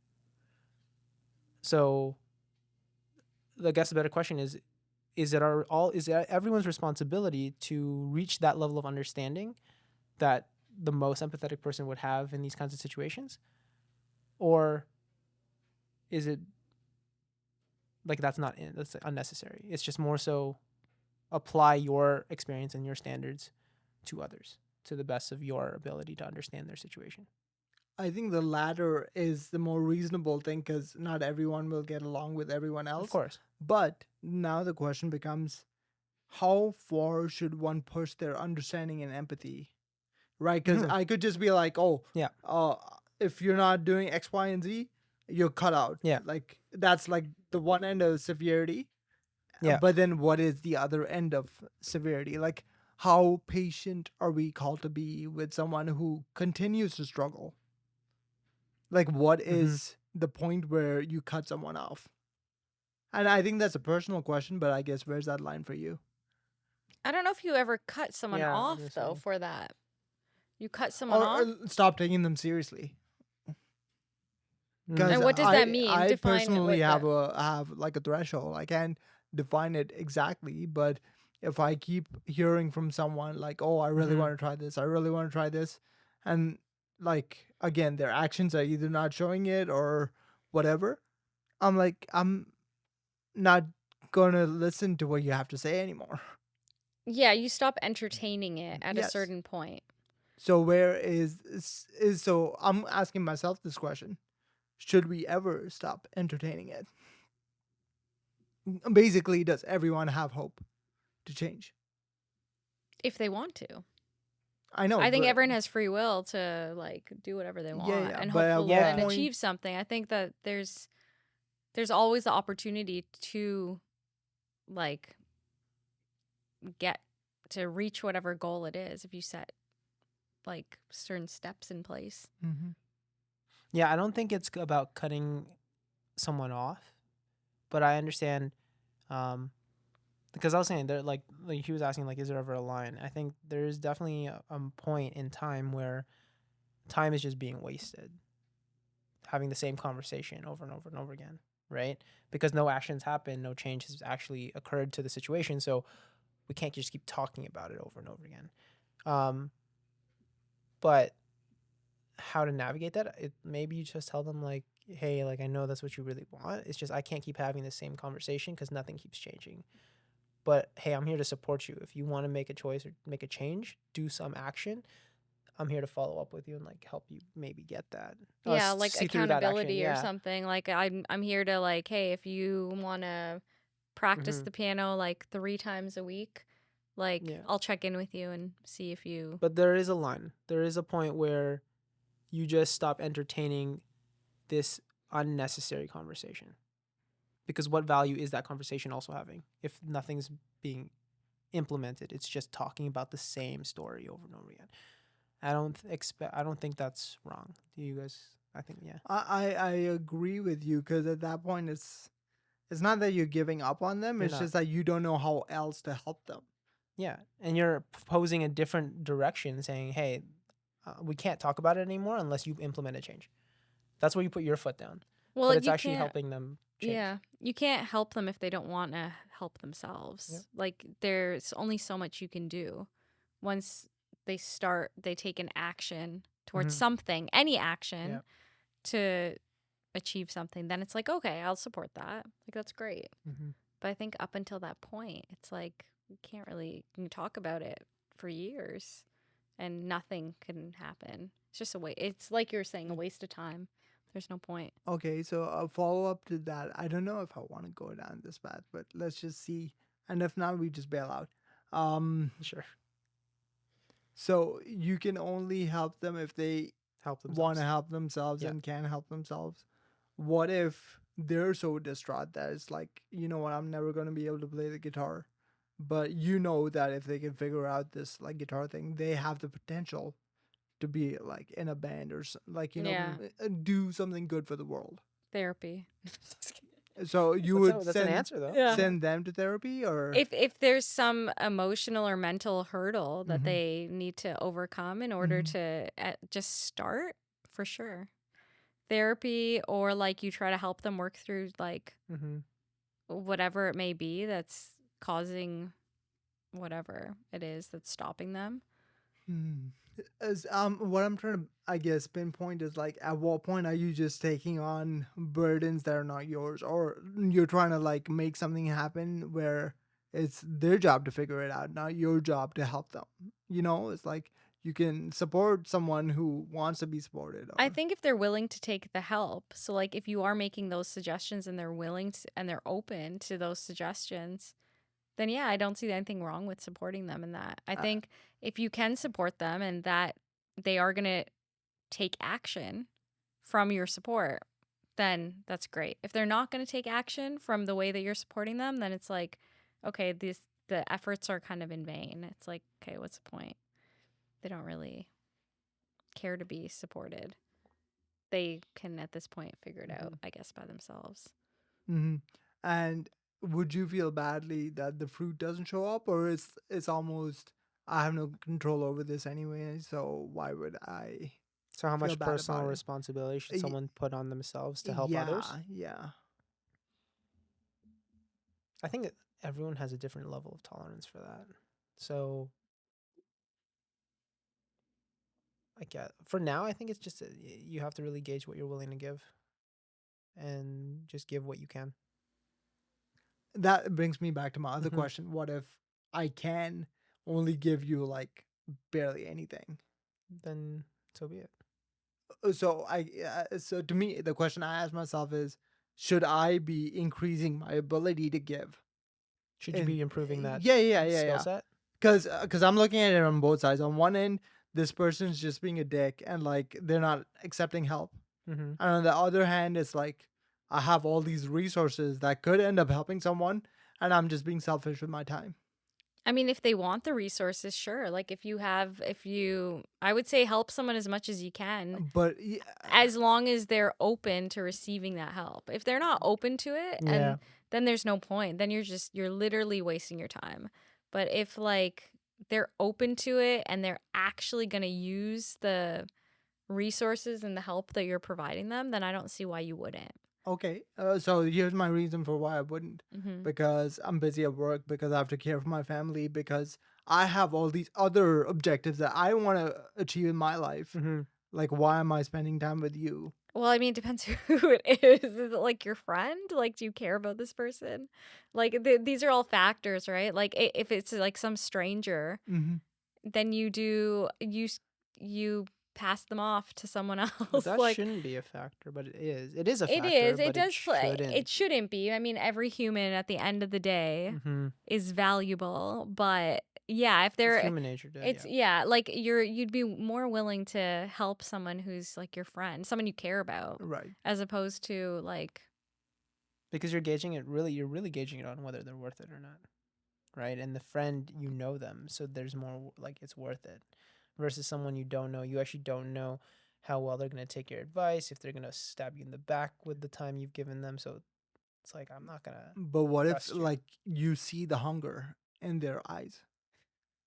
So I guess the better question is it everyone's responsibility to reach that level of understanding that the most empathetic person would have in these kinds of situations? Or is it like that's unnecessary? It's just more so apply your experience and your standards to others to the best of your ability to understand their situation. I think the latter is the more reasonable thing because not everyone will get along with everyone else. Of course. But now the question becomes, how far should one push their understanding and empathy? Right? Because I could just be like, oh, Yeah. If you're not doing X, Y, and Z, you're cut out. Yeah. Like that's like the one end of severity. Yeah. But then what is the other end of severity? Like how patient are we called to be with someone who continues to struggle? Like what is the point where you cut someone off? And I think that's a personal question, but I guess where's that line for you? I don't know if you ever cut someone Yeah, off that's though right. for that. You cut someone Or off? stop taking them seriously. Mm. Because And what does that mean? I Define it personally with have like a threshold. I can't define it exactly, but if I keep hearing from someone like, "Oh, I really want to try this. I really want to try this," and like again, their actions are either not showing it or whatever, I'm like, I'm not gonna listen to what you have to say anymore. Yeah, you stop entertaining it at a Yes. certain point. So where is so I'm asking myself this question. Should we ever stop entertaining it? Basically, does everyone have hope to change? If they want to. I know. I think but- everyone has free will to like do whatever they want Yeah, and but at hopefully what and point- achieve something. I think that there's always the opportunity to like get to reach whatever goal it is if you set like certain steps in place. Mhm. Yeah, I don't think it's about cutting someone off, but I understand because I was saying there like he was asking like is there ever a line? I think there is definitely a point in time where time is just being wasted having the same conversation over and over and over again, right? Because no actions happen, no change has actually occurred to the situation, so we can't just keep talking about it over and over again. But how to navigate that? Maybe you just tell them like, hey, like I know that's what you really want. It's just I can't keep having the same conversation because nothing keeps changing. But hey, I'm here to support you. If you want to make a choice or make a change, do some action. I'm here to follow up with you and like help you maybe get that. Yeah, like see through that action, accountability or yeah. something. Like I'm here to like, hey, if you want to practice the piano like 3 times a week, like Yeah. I'll check in with you and see if you But there is a line. There is a point where you just stop entertaining this unnecessary conversation. Because what value is that conversation also having if nothing's being implemented? It's just talking about the same story over and over again. I don't think that's wrong. Do you guys? I think yeah. I agree with you, because at that point it's not that you're giving up on them. You're It's not. just that you don't know how else to help them. Yeah, and you're proposing a different direction, saying, "Hey, we can't talk about it anymore unless you implement a change." That's where you put your foot down. Well, But it's you actually can't. helping them change. Yeah, you can't help them if they don't want to help themselves. Yep. Like there's only so much you can do. Once they take an action towards Mhm. something, any action Yep. to achieve something, then it's like, okay, I'll support that. Like that's great. Mhm. But I think up until that point, it's like you can talk about it for years and nothing can happen. It's just a waste. It's like you're saying, a waste of time. There's no point. Okay, so a follow up to that. I don't know if I want to go down this path, but let's just see. And if not, we just bail out. Sure. So you can only help them if they Help themselves. want to help themselves Yeah. and can help themselves. What if they're so distraught that it's like, you know what, I'm never going to be able to play the guitar. But you know that if they can figure out this like guitar thing, they have the potential to be like in a band or like, you know, Yeah. do something good for the world. Therapy. So you would That's an answer though. Yeah. send them to therapy, or If there's some emotional or mental hurdle that Mhm. they need to overcome in order to just start, for sure. Therapy, or like you try to help them work through like Mm-hmm. whatever it may be that's causing whatever it is that's stopping them. As what I'm trying to, I guess, pinpoint is like, at what point are you just taking on burdens that are not yours, or you're trying to like make something happen where it's their job to figure it out, not your job to help them. You know, it's like you can support someone who wants to be supported. I Or, think if they're willing to take the help, so like if you are making those suggestions and they're willing to, and they're open to those suggestions, then yeah, I don't see anything wrong with supporting them in that. I Uh, think if you can support them and that they are going to take action from your support, then that's great. If they're not going to take action from the way that you're supporting them, then it's like, okay, the efforts are kind of in vain. It's like, okay, what's the point? They don't really care to be supported. They can at this point figure it out, I guess, by themselves. mhm. And would you feel badly that the fruit doesn't show up, or it's almost, I have no control over this anyway, so why would I So how feel much bad personal about it? responsibility should Y- someone put on themselves to help others? Yeah. I think everyone has a different level of tolerance for that. So I get for now. I think it's just you have to really gauge what you're willing to give, and just give what you can. That brings me back to my other Mhm. question. What if I can only give you like barely anything? Then so be it. So to me, the question I ask myself is, should I be increasing my ability to give? Should you be improving that skill Yeah. set? Because I'm looking at it on both sides. On one end, this person's just being a dick and like they're not accepting help. Mm-hmm. And on the other hand, it's like I have all these resources that could end up helping someone, and I'm just being selfish with my time. I mean, if they want the resources, sure. Like I would say help someone as much as you can, But as long as they're open to receiving that help. If they're not open to it, Yeah. and then there's no point. Then you're literally wasting your time. But if like they're open to it and they're actually going to use the resources and the help that you're providing them, then I don't see why you wouldn't. okay, so here's my reason for why I wouldn't. Mm-hmm. Because I'm busy at work, because I have to care for my family, because I have all these other objectives that I want to achieve in my life. Mm-hmm. Like, why am I spending time with you? Well, I mean, it depends who it is. Is it like your friend? Like, do you care about this person? Like, these are all factors, right? Like, if it's like some stranger, Mm-hmm. then you pass them off to someone But else. that Like, shouldn't be a factor, but it is. It is a it factor, is. It but it does play. shouldn't. It shouldn't be. I mean, every human at the end of the day Mm-hmm. is valuable, but yeah, if It's they're human nature to, it's yeah. yeah, like you'd be more willing to help someone who's like your friend, someone you care about, Right. as opposed to like Because you're really gauging it on whether they're worth it or not, right? And the friend, you know them, so there's more like it's worth it, versus someone you don't know. You actually don't know how well they're gonna take your advice, if they're gonna stab you in the back with the time you've given them. So it's like I'm not gonna But what if trust you. like you see the hunger in their eyes?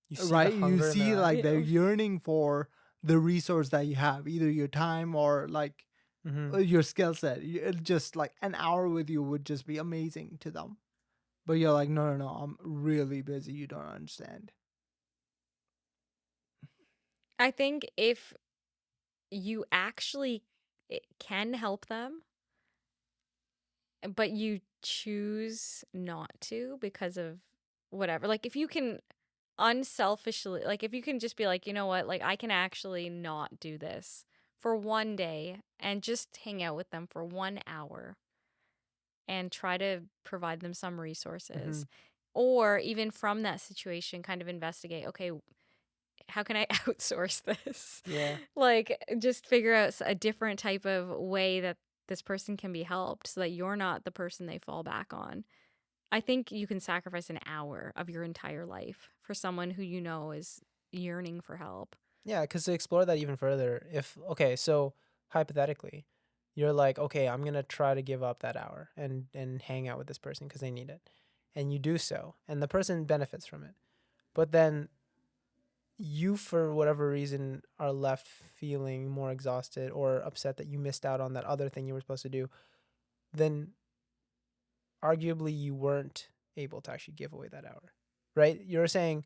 You see the Right? You hunger in see their like eyes. they're yearning for the resource that you have, either your time or like Mm-hmm. your skill set. Just like an hour with you would just be amazing to them. But you're like, no, no, no, I'm really busy. You don't understand. I think if you actually can help them, but you choose not to because of whatever. Like if you can unselfishly, like if you can just be like, you know what, like I can actually not do this for one day and just hang out with them for 1 hour and try to provide them some Mm-hmm. resources. Or even from that situation, kind of investigate, okay, how can I outsource this? Yeah. Like, just figure out a different type of way that this person can be helped so that you're not the person they fall back on. I think you can sacrifice an hour of your entire life for someone who you know is yearning for help. Yeah, because to explore that even further, if okay, so hypothetically, you're like, okay, I'm gonna try to give up that hour and hang out with this person because they need it, and you do so, and the person benefits from it, but then you, for whatever reason, are left feeling more exhausted or upset that you missed out on that other thing you were supposed to do, then arguably you weren't able to actually give away that hour, right? You're saying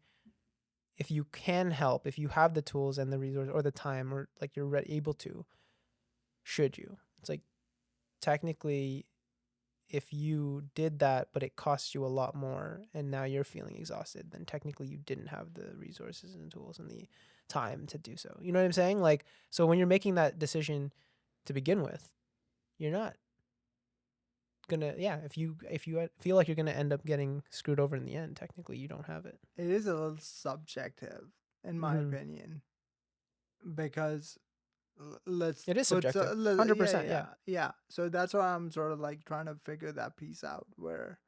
if you can help, if you have the tools and the resource or the time, or like you're able to, should you? It's like technically, if you did that, but it costs you a lot more, and now you're feeling exhausted, then technically you didn't have the resources and tools and the time to do so. You know what I'm saying? Like, so when you're making that decision to begin with, you're not gonna, yeah. If you feel like you're gonna end up getting screwed over in the end, technically you don't have it. It is a little subjective, in my Mm-hmm. opinion, because let's It is put subjective, yeah, 100%. yeah, Yeah. yeah. So that's why I'm sort of like trying to figure that piece out, where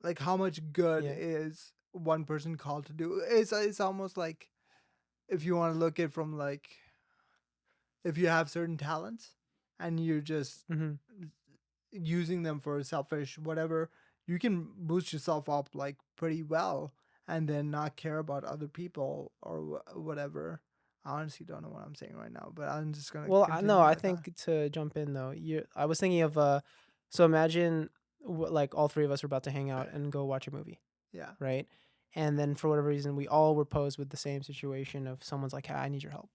like how much good Yeah. is one person called to do. It's almost like, if you want to look at from like, if you have certain talents and you're just Mm-hmm. using them for selfish whatever, you can boost yourself up like pretty well and then not care about other people or whatever. I honestly don't know what I'm saying right now, but I'm just gonna Well, no, continue I my thought. think to jump in though, I was thinking of so imagine like all three of us were about to hang out and go watch a movie, Yeah. right? And then for whatever reason, we all were posed with the same situation of someone's like, "Hey, I need your help."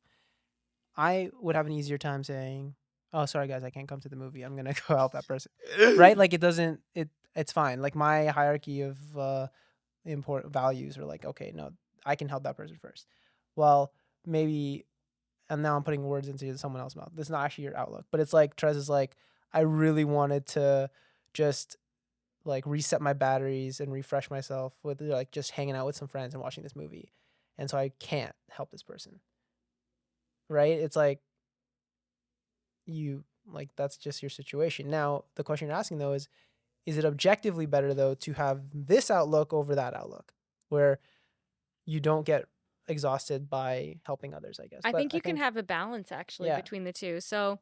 I would have an easier time saying, "Oh, sorry guys, I can't come to the movie. I'm gonna go help that person," right? Like it doesn't. It's fine. Like my hierarchy of import values are like, okay, no, I can help that person first. Well, maybe, and now I'm putting words into someone else's mouth. This is not actually your outlook, but it's like Trez is like, I really wanted to just like reset my batteries and refresh myself with like just hanging out with some friends and watching this movie, and so I can't help this person, right? It's like you like that's just your situation. Now the question you're asking though is it objectively better though to have this outlook over that outlook, where you don't get exhausted by helping others, I guess. I But think I you can think have a balance actually yeah. between the two. So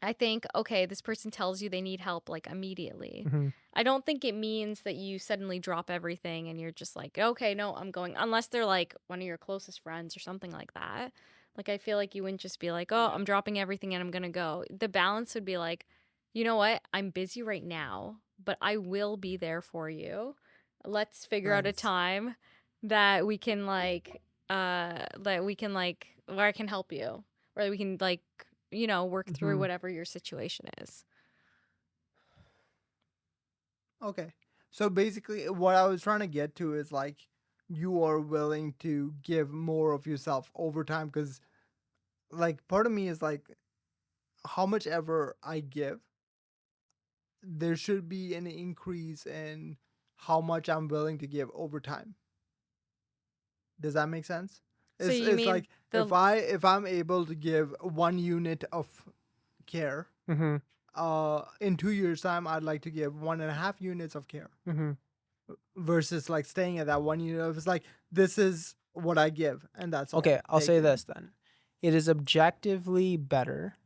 I think, okay, this person tells you they need help like immediately. Mm-hmm. I don't think it means that you suddenly drop everything and you're just like, okay, no, I'm going, unless they're like one of your closest friends or something like that. Like, I feel like you wouldn't just be like, oh, I'm dropping everything and I'm going to go. The balance would be like, you know what? I'm busy right now, but I will be there for you. Let's figure out a Nice. time that we can where I can help you, where we can like work through Mm-hmm. whatever your situation is. Okay. So basically, what I was trying to get to is like, you are willing to give more of yourself over time, because like part of me is like, how much ever I give, there should be an increase in how much I'm willing to give over time. Does that make sense? So you It's mean like the if I'm able to give 1 unit of care, Mm-hmm. in 2 years' time, I'd like to give 1.5 units of care Mm-hmm. versus like staying at that 1 unit. It's like this is what I give, and that's all. Okay, I'll Take say it. this then. It is objectively better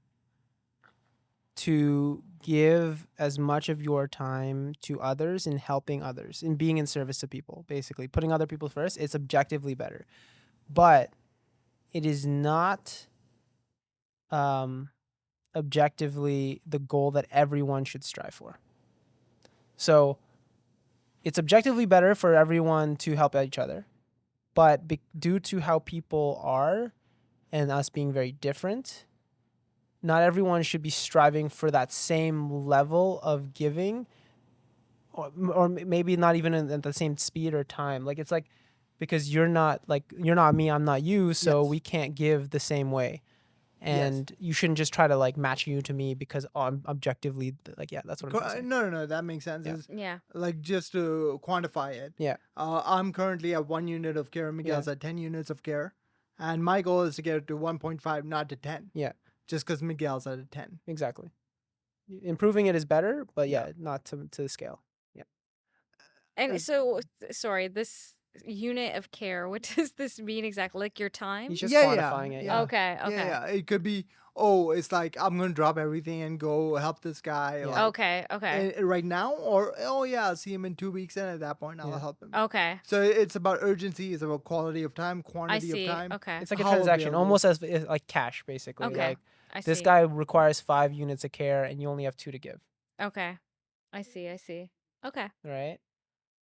to give as much of your time to others and helping others and being in service to people, basically putting other people first. It's objectively better, but it is not objectively the goal that everyone should strive for. So it's objectively better for everyone to help each other, but due to how people are and us being very different, not everyone should be striving for that same level of giving, or maybe not even at the same speed or time. Like it's like because you're not me, I'm not you, so Yes. we can't give the same way. And you shouldn't just try to like match you to me because I'm objectively like, yeah, that's what I'm trying to say. No, that makes sense. Yeah. Is yeah. like just to quantify it. Yeah. I'm currently at 1 unit of care. Miguel's at 10 units of care, and my goal is to get it to 1.5, not to 10. Yeah. Just because Miguel's at a 10. Exactly. Improving it is better, but Yeah. yeah, not to the scale. Yeah. And so sorry, this unit of care, what does this mean exactly? Like your time? He's just Yeah, quantifying it. Yeah. Okay, okay. Yeah, it could be. Oh, it's like I'm gonna drop everything and go help this guy. Yeah. Like, Okay, okay. right now, or oh yeah, I'll see him in 2 weeks, and at that point, I'll Yeah. help him. Okay. So it's about urgency. It's about quality of time, I quantity see. of time. Okay. It's like a How transaction, available. almost as like cash, basically. Okay. Like I see. this guy requires 5 units of care, and you only have 2 to give. Okay. I see. Okay. Right?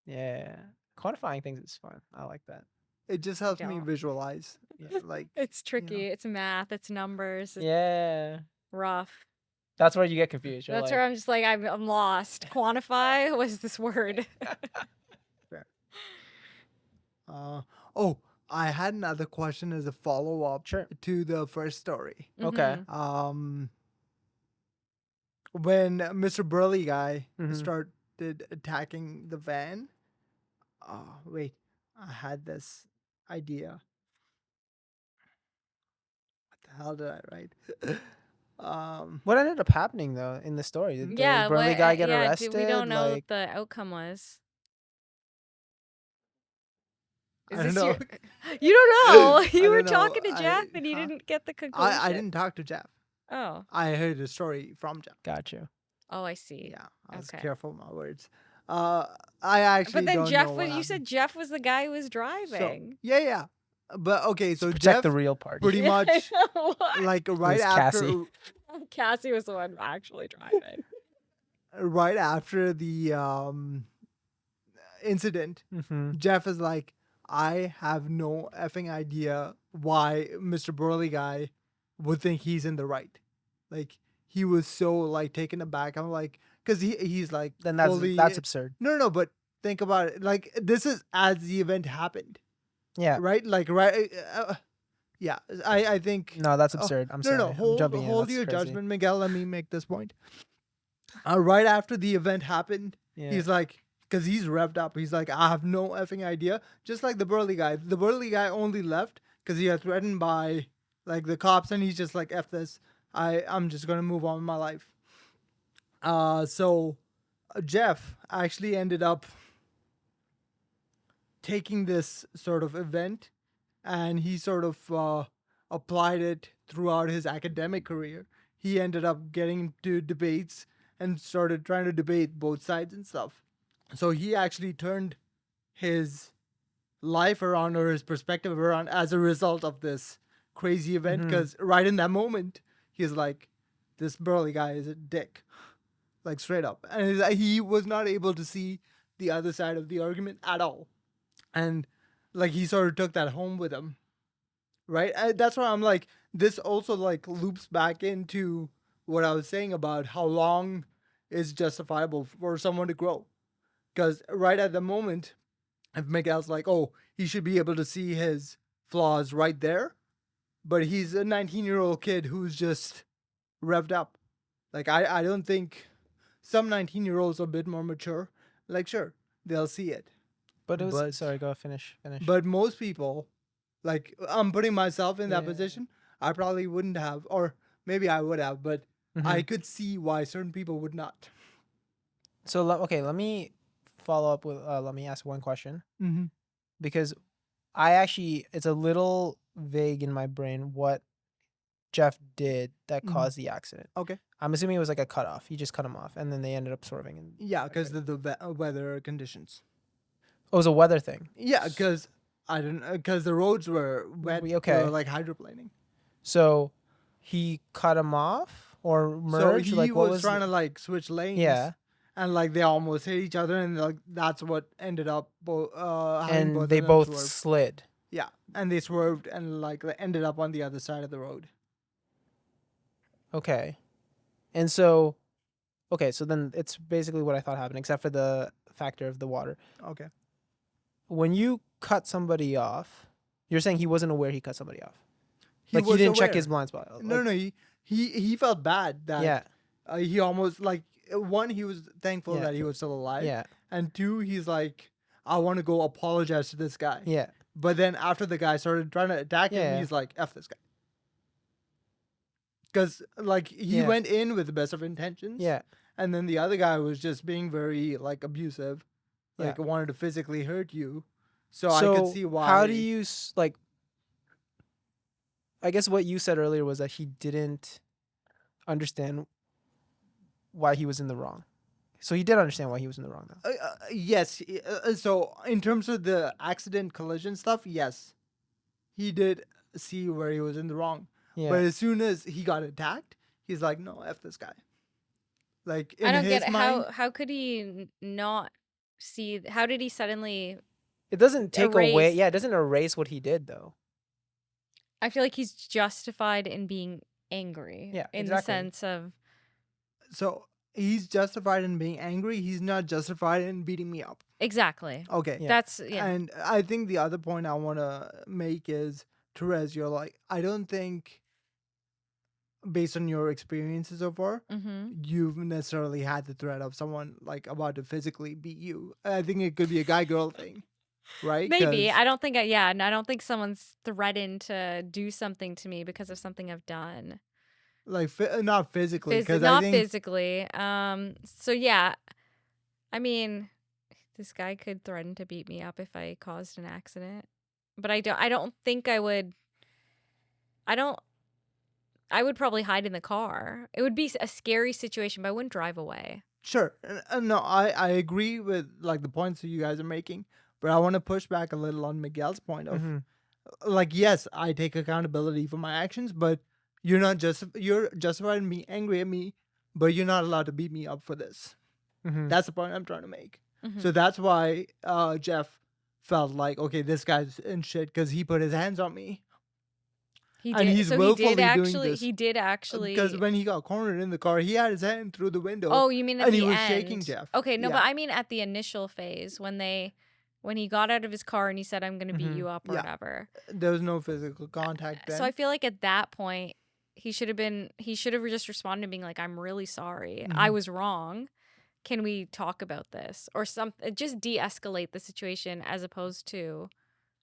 Yeah. Quantifying things is fun. I like that. It just helps me don't. visualize. Yeah. Like It's tricky. It's math, it's numbers, it's Yeah. rough. That's where you get confused. You're That's like, where I'm just like I'm lost. Quantify? What is this word? oh, I had another question as a follow up Sure. to the first story. Okay. Mhm. When Mr. Burly guy Mhm. started attacking the van. Oh, wait, I had this idea. What the hell did I write? What ended up happening though in the story? Did Yeah, the burly what guy get yeah, arrested? we don't know Like, what the outcome was. I Is don't this know. You don't know. I You were don't know. talking to Jeff and you didn't get the conclusion. I didn't talk to Jeff. Oh. I heard the story from Jeff. got you. Oh, I see. Yeah, I was Okay. careful with my words. I actually But then don't Jeff know was what you said happened. Jeff was the guy who was So, driving. yeah. But okay, so Protect Jeff the real party. pretty Yeah, I much know. What? like right was after Cassie. Cassie was the one actually driving. right after the incident, Mm-hmm. Jeff is like, I have no effing idea why Mr. Burley guy would think he's in the right. Like he was so like taken aback. I'm like, because he's like Then fully, that's absurd. no. But think about it. Like this is as the event happened, Yeah. right? Like right. Yeah, I think. No, that's Oh, absurd. I'm no, sorry. no. I'm Hold jumping in. That's your crazy. judgment, Miguel. Let me make this point. Right after the event happened, Yeah. he's like, because he's revved up. He's like, I have no effing idea. Just like the Burley guy. The Burley guy only left because he got threatened by like the cops, and he's just like, F this. I'm just gonna move on with my life. So Jeff actually ended up taking this sort of event, and he sort of applied it throughout his academic career. He ended up getting into debates and started trying to debate both sides and stuff. So he actually turned his life around or his perspective around as a result of this crazy event. Mhm. Because right in that moment, he's like, this Burley guy is a dick. Like straight up. And he was not able to see the other side of the argument at all. And like he sort of took that home with him. Right? That's why I'm like, this also like loops back into what I was saying about how long is justifiable for someone to grow. Because right at the moment, if Miguel's like, oh, he should be able to see his flaws right there, but he's a 19-year-old kid who's just revved up. Like, I don't think some 19-year-olds are a bit more mature. Like, sure, they'll see it. But it was But- sorry. Go finish. But most people, like I'm putting myself in that Yeah. position, I probably wouldn't have, or maybe I would have, but I Mhm. could see why certain people would not. So okay, let me follow up with. Let me ask one question Mm-hmm. because I actually it's a little vague in my brain what Jeff did that Mhm. caused the accident. Okay. I'm assuming it was like a cutoff. He just cut him off, and then they ended up swerving. And Yeah, because of the weather conditions. it was a weather thing. Yeah, because I don't, because the roads were wet. Okay. They were like hydroplaning. So he cut him off or So merged. he Like what was trying the- to like switch lanes. Yeah, And like they almost hit each other, and like that's what ended up having and both of they them both swerve. slid. Yeah, and they swerved and like they ended up on the other side of the road. Okay, and so okay, so then it's basically what I thought happened, except for the factor of the water. Okay. When you cut somebody off, you're saying he wasn't aware he cut somebody off. He Like he was didn't check aware. his blind spot. No, Like, no, he felt bad that Yeah, he almost like one, he was thankful Yeah. that he was still alive, yeah, and two, he's like, I want to go apologize to this guy. yeah. But then after the guy started trying to attack him, Yeah. he's like, F this guy. Because like he Yeah. went in with the best of intentions, Yeah. and then the other guy was just being very like abusive, Yeah. like wanted to physically hurt you. So I could see why. How do you like? I guess what you said earlier was that he didn't understand why he was in the wrong. So he did understand why he was in the wrong, though. Yes. So in terms of the accident collision stuff, yes, he did see where he was in the wrong. Yeah. But as soon as he got attacked, he's like, "No, f this guy." Like in I don't his get it. mind, How could he not see? How did he suddenly? It doesn't take away. Erase. Yeah, it doesn't erase what he did, though. I feel like he's justified in being angry. Yeah, in exactly. the sense of so he's justified in being angry. He's not justified in beating me up. exactly. Okay. Yeah. That's yeah. And I think the other point I want to make is, Therese, you're like, I don't think, based on your experiences so far, Mm-hmm. you've necessarily had the threat of someone like about to physically beat you. I think it could be a guy-girl thing, right? Maybe 'Cause, I don't think. And I don't think someone's threatened to do something to me because of something I've done. like not physically, because I Not think physically. So yeah, I mean, this guy could threaten to beat me up if I caused an accident, but I don't think I would. I would probably hide in the car. It would be a scary situation, but I wouldn't drive away. sure. No, I agree with like the points that you guys are making, but I want to push back a little on Miguel's point of Mhm. like, yes, I take accountability for my actions, but you're justified in being angry at me, but you're not allowed to beat me up for this. Mhm. That's the point I'm trying to make. Mhm. So that's why Jeff felt like, okay, this guy's in shit because he put his hands on me. He And did. he's So willfully doing actually. this. He did actually. Because when he got cornered in the car, he had his hand through the window. Oh, you mean at and the he was end? shaking Jeff. Okay, no, Yeah. but I mean at the initial phase when he got out of his car and he said, "I'm going to beat Mhm. you up" or Yeah. whatever. There was no physical contact then. So I feel like at that point he should have just responded being like, "I'm really sorry. I Mhm. was wrong. Can we talk about this?" Or something, just de-escalate the situation as opposed to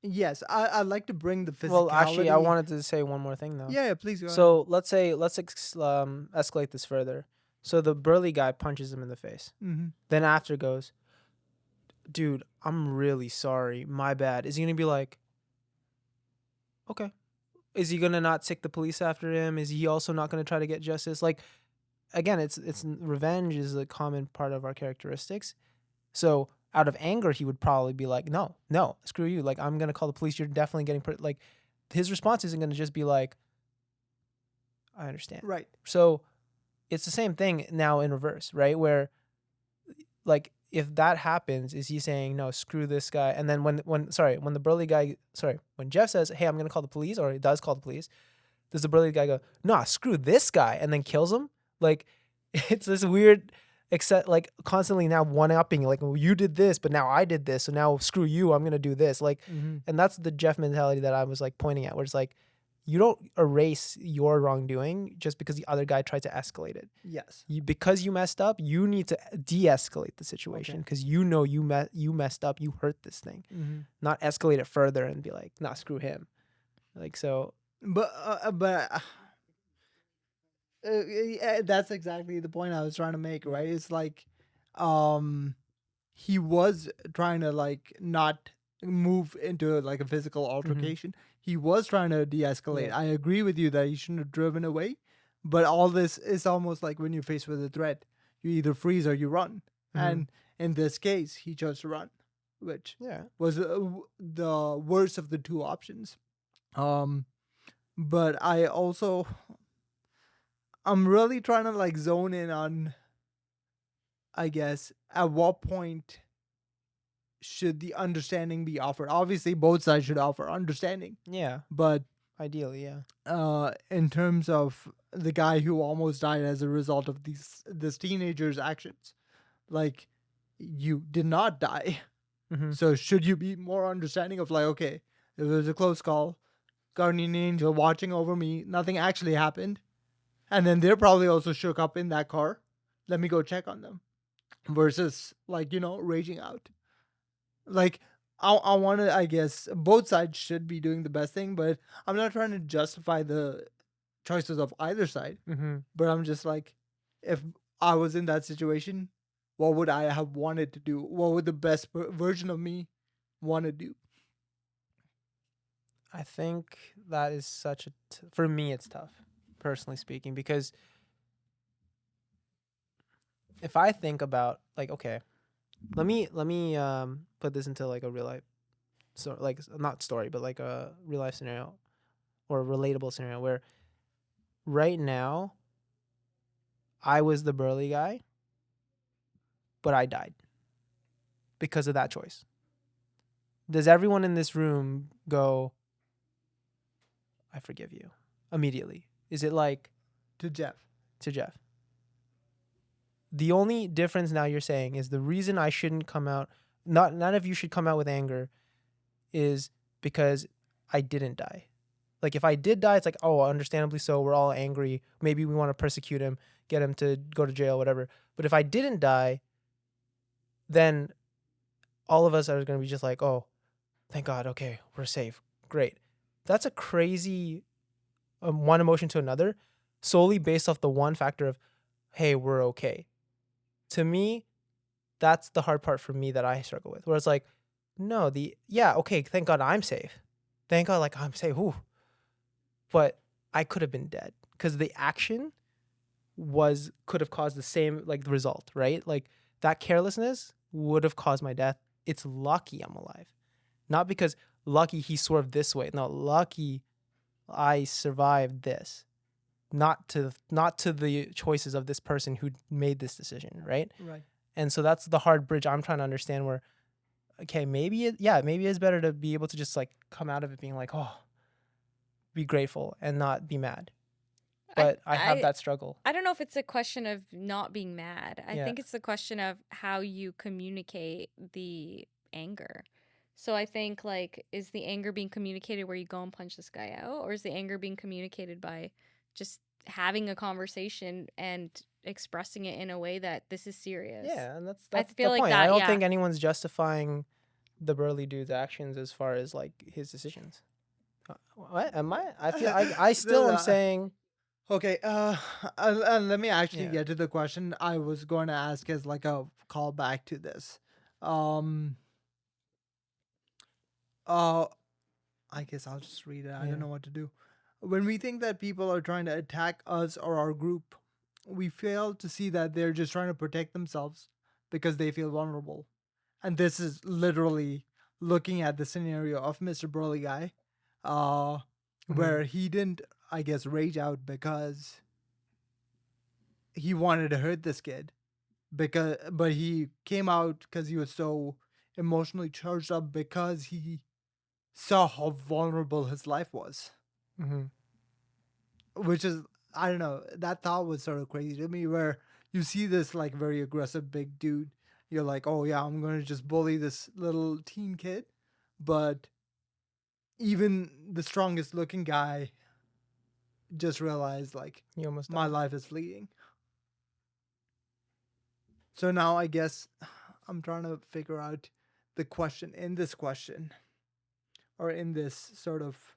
Yes, I'd like to bring the physicality. Well, actually, I wanted to say one more thing, though. Yeah, please go ahead. So let's escalate this further. So the burly guy punches him in the face. Mhm. Then after goes, dude, I'm really sorry. My bad. Is he gonna be like, okay? Is he gonna not take the police after him? Is he also not gonna try to get justice? Like, again, it's revenge is a common part of our characteristics. So out of anger, he would probably be like, no, screw you. Like, I'm gonna call the police. You're definitely getting like. His response isn't gonna just be like, I understand. Right. So it's the same thing now in reverse, right? Where like if that happens, is he saying no, screw this guy? And then when the burly guy when Jeff says, hey, I'm gonna call the police, or he does call the police, does the burly guy go, nah, screw this guy, and then kills him? Like it's this weird except like constantly now one-upping, like, well, you did this, but now I did this, so now screw you, I'm gonna do this. Like Mm-hmm. and that's the Jeff mentality that I was like pointing at, where it's like, you don't erase your wrongdoing just because the other guy tried to escalate it. Yes. Because you messed up, you need to de-escalate the situation Okay. because you know you messed up, you hurt this thing, not escalate it further and be like, nah, screw him. Like, so But yeah, that's exactly the point I was trying to make, right? It's like, he was trying to like not move into like a physical altercation. He was trying to de-escalate. Yeah. I agree with you that he shouldn't have driven away, but all this is almost like when you're faced with a threat, you either freeze or you run. And in this case, he chose to run, which yeah, was the worst of the two options. But I'm really trying to like zone in on, I guess, at what point should the understanding be offered? Obviously, both sides should offer understanding, yeah, but ideally, yeah. in terms of the guy who almost died as a result of this teenager's actions, like, you did not die, so should you be more understanding of like, okay, it was a close call, guardian angel watching over me, nothing actually happened, and then they're probably also shook up in that car. Let me go check on them, versus like, raging out. Like, I want to, I guess both sides should be doing the best thing, but I'm not trying to justify the choices of either side. But I'm just like, if I was in that situation, what would I have wanted to do? What would the best version of me want to do? I think that is such for me, it's tough, personally speaking, because if I think about like, okay, let me put this into like a real life, so like not story, but like a real life scenario or a relatable scenario where right now I was the burly guy, but I died because of that choice. Does everyone in this room go, I forgive you immediately? Is it like To Jeff. to Jeff? The only difference now you're saying is the reason I shouldn't come out, none of you should come out with anger, is because I didn't die. Like if I did die, it's like, oh, understandably so. We're all angry. Maybe we want to persecute him, get him to go to jail, whatever. But if I didn't die, then all of us are going to be just like, oh, thank God. Okay, we're safe. Great. That's a crazy one emotion to another, solely based off the one factor of, hey, we're okay. To me, that's the hard part for me that I struggle with. Where it's like, no, okay, thank God I'm safe. Thank God, like I'm safe. Ooh. But I could have been dead because the action could have caused the same like result, right? Like that carelessness would have caused my death. It's lucky I'm alive, not because lucky he swerved this way. No, lucky I survived this. Not to the choices of this person who made this decision, right? Right. And so that's the hard bridge I'm trying to understand where, okay, maybe it's better to be able to just like come out of it being like, oh, be grateful and not be mad. But I have that struggle. I don't know if it's a question of not being mad. I Yeah. think it's a question of how you communicate the anger. So I think like, is the anger being communicated where you go and punch this guy out, or is the anger being communicated by just having a conversation and expressing it in a way that this is serious? Yeah, and that's feel the like point. that, I don't yeah. think anyone's justifying the burly dude's actions as far as like his decisions. What am I? I feel I still am saying. Okay, let me actually Yeah. get to the question I was going to ask as like a callback to this. I guess I'll just read it. I don't know what to do. When we think that people are trying to attack us or our group, we fail to see that they're just trying to protect themselves because they feel vulnerable. And this is literally looking at the scenario of Mr. Burly Guy, where he didn't, I guess, rage out because he wanted to hurt this kid, but he came out because he was so emotionally charged up because he saw how vulnerable his life was. Which is, I don't know, that thought was sort of crazy to me, where you see this like very aggressive big dude, you're like, oh yeah, I'm gonna just bully this little teen kid. But even the strongest looking guy just realized like You almost my died. life is fleeting. So now I guess I'm trying to figure out the question in this question, or in this sort of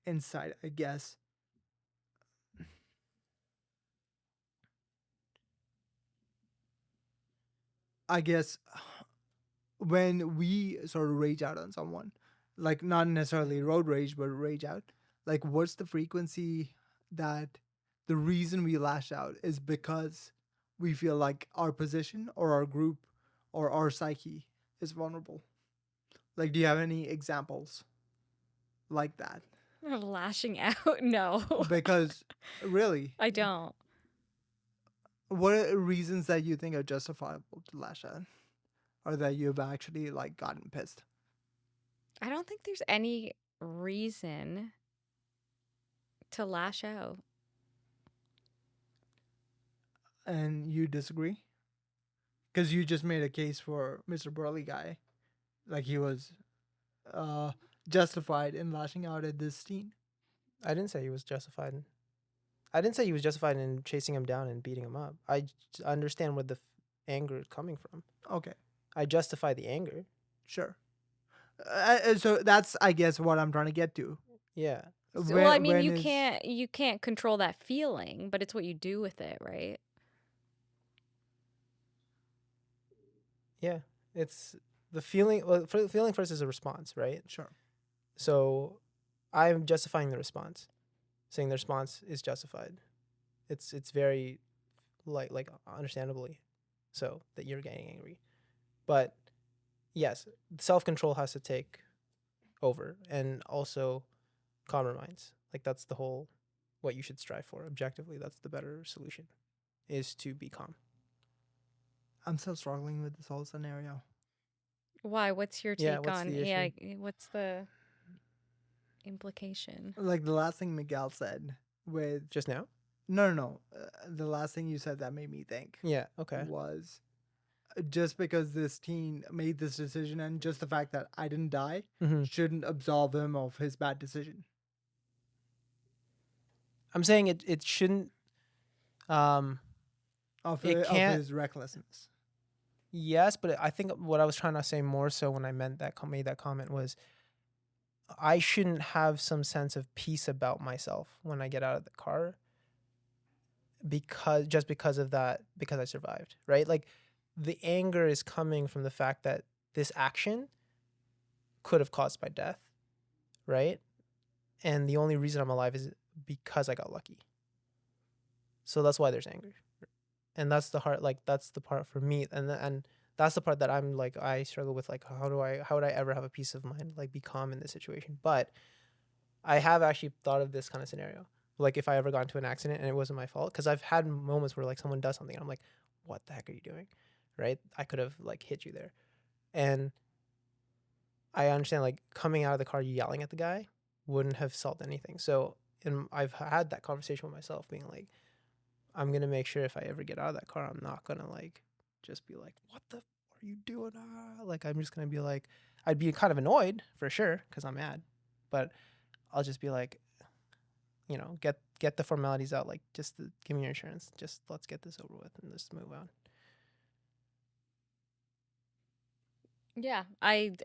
insight, I guess. I guess when we sort of rage out on someone, like not necessarily road rage, but rage out, like what's the frequency that the reason we lash out is because we feel like our position or our group or our psyche is vulnerable? Like, do you have any examples like that? Lashing out? No. Because really, I don't. what are reasons that you think are justifiable to lash out, or that you've actually like gotten pissed? I don't think there's any reason to lash out. And you disagree? Because you just made a case for Mr. Burley guy, like he was uh, justified in lashing out at this teen. I didn't say he was justified. I didn't say he was justified in chasing him down and beating him up. I understand where the anger is coming from. Okay, I justify the anger. sure. So that's, I guess, what I'm trying to get to. Yeah. Well, I mean, When you is- can't control that feeling, but it's what you do with it, right? Yeah. It's the feeling. Well, the feeling first is a response, right? Sure. So I'm justifying the response, saying the response is justified. It's very like understandably so that you're getting angry. But yes, self-control has to take over, and also calmer minds. Like that's the whole what you should strive for. Objectively, that's the better solution, is to be calm. I'm still struggling with this whole scenario. Why? What's your Yeah, take what's on? the issue? Yeah, what's the implication? Like the last thing Miguel said with Just now? no. The last thing you said that made me think Yeah. Okay. was just because this teen made this decision, and just the fact that I didn't die Mm-hmm. shouldn't absolve him of his bad decision. I'm saying it shouldn't. Of, It of can't- his recklessness. Yes, but I think what I was trying to say more so when I meant that made that comment was I shouldn't have some sense of peace about myself when I get out of the car because of that, because I survived, right? Like the anger is coming from the fact that this action could have caused my death, right? And the only reason I'm alive is because I got lucky. So that's why there's anger. And that's the heart, like that's the part for me, and that's the part that I'm like I struggle with, like how would I ever have a peace of mind, like be calm in this situation? But I have actually thought of this kind of scenario, like if I ever got into an accident and it wasn't my fault, because I've had moments where like someone does something and I'm like, what the heck are you doing, right? I could have like hit you there, and I understand like coming out of the car yelling at the guy wouldn't have solved anything. So I've had that conversation with myself, being like, I'm gonna make sure if I ever get out of that car, I'm not gonna like just be like, "What the are you doing?" Like I'm just gonna be like, I'd be kind of annoyed for sure because I'm mad, but I'll just be like, get the formalities out. Like just give me your insurance. Just let's get this over with and just move on. Yeah, I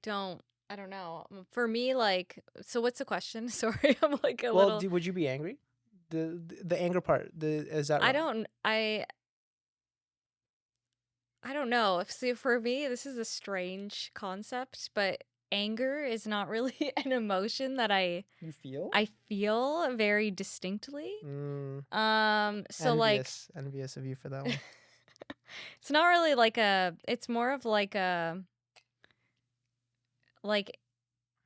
don't know. For me, like, so what's the question? Sorry, I'm like a Well, little. would you be angry? The anger part. Is that I wrong? don't know. If See, for me, this is a strange concept, but anger is not really an emotion that You feel? I feel very distinctly. So like Envious of you for that one. it's not really like it's more of like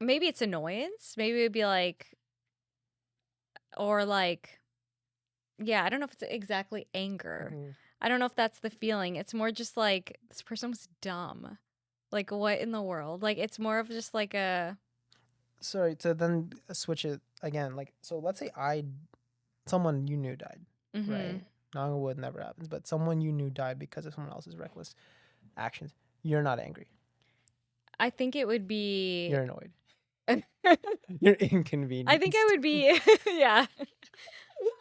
maybe it's annoyance. Maybe it'd be like, or like, yeah, I don't know if it's exactly anger. Mhm. I don't know if that's the feeling. It's more just like this person was dumb. Like what in the world? Like it's more of just like a Sorry, to then switch it again. Like, so let's say someone you knew died, right? Knock on wood, never happens, but someone you knew died because of someone else's reckless actions. You're not angry. I think it would be You're annoyed. You're inconvenient. I think I would be, yeah.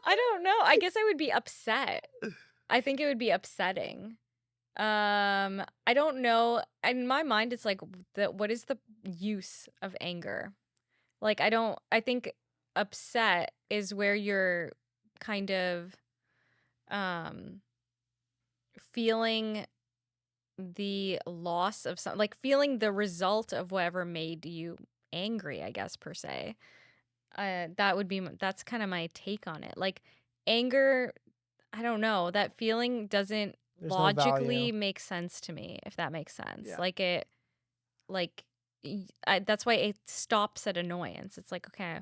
I don't know. I guess I would be upset. I think it would be upsetting. I don't know. In my mind, it's like, what is the use of anger? Like, I think upset is where you're kind of um feeling the loss of some, like feeling the result of whatever made you angry, I guess, per se. That would be that's kind of my take on it. Like anger, I don't know, that feeling doesn't There's no logically value. make sense to me, if that makes sense. Yeah. Like that's why it stops at annoyance. It's like, okay,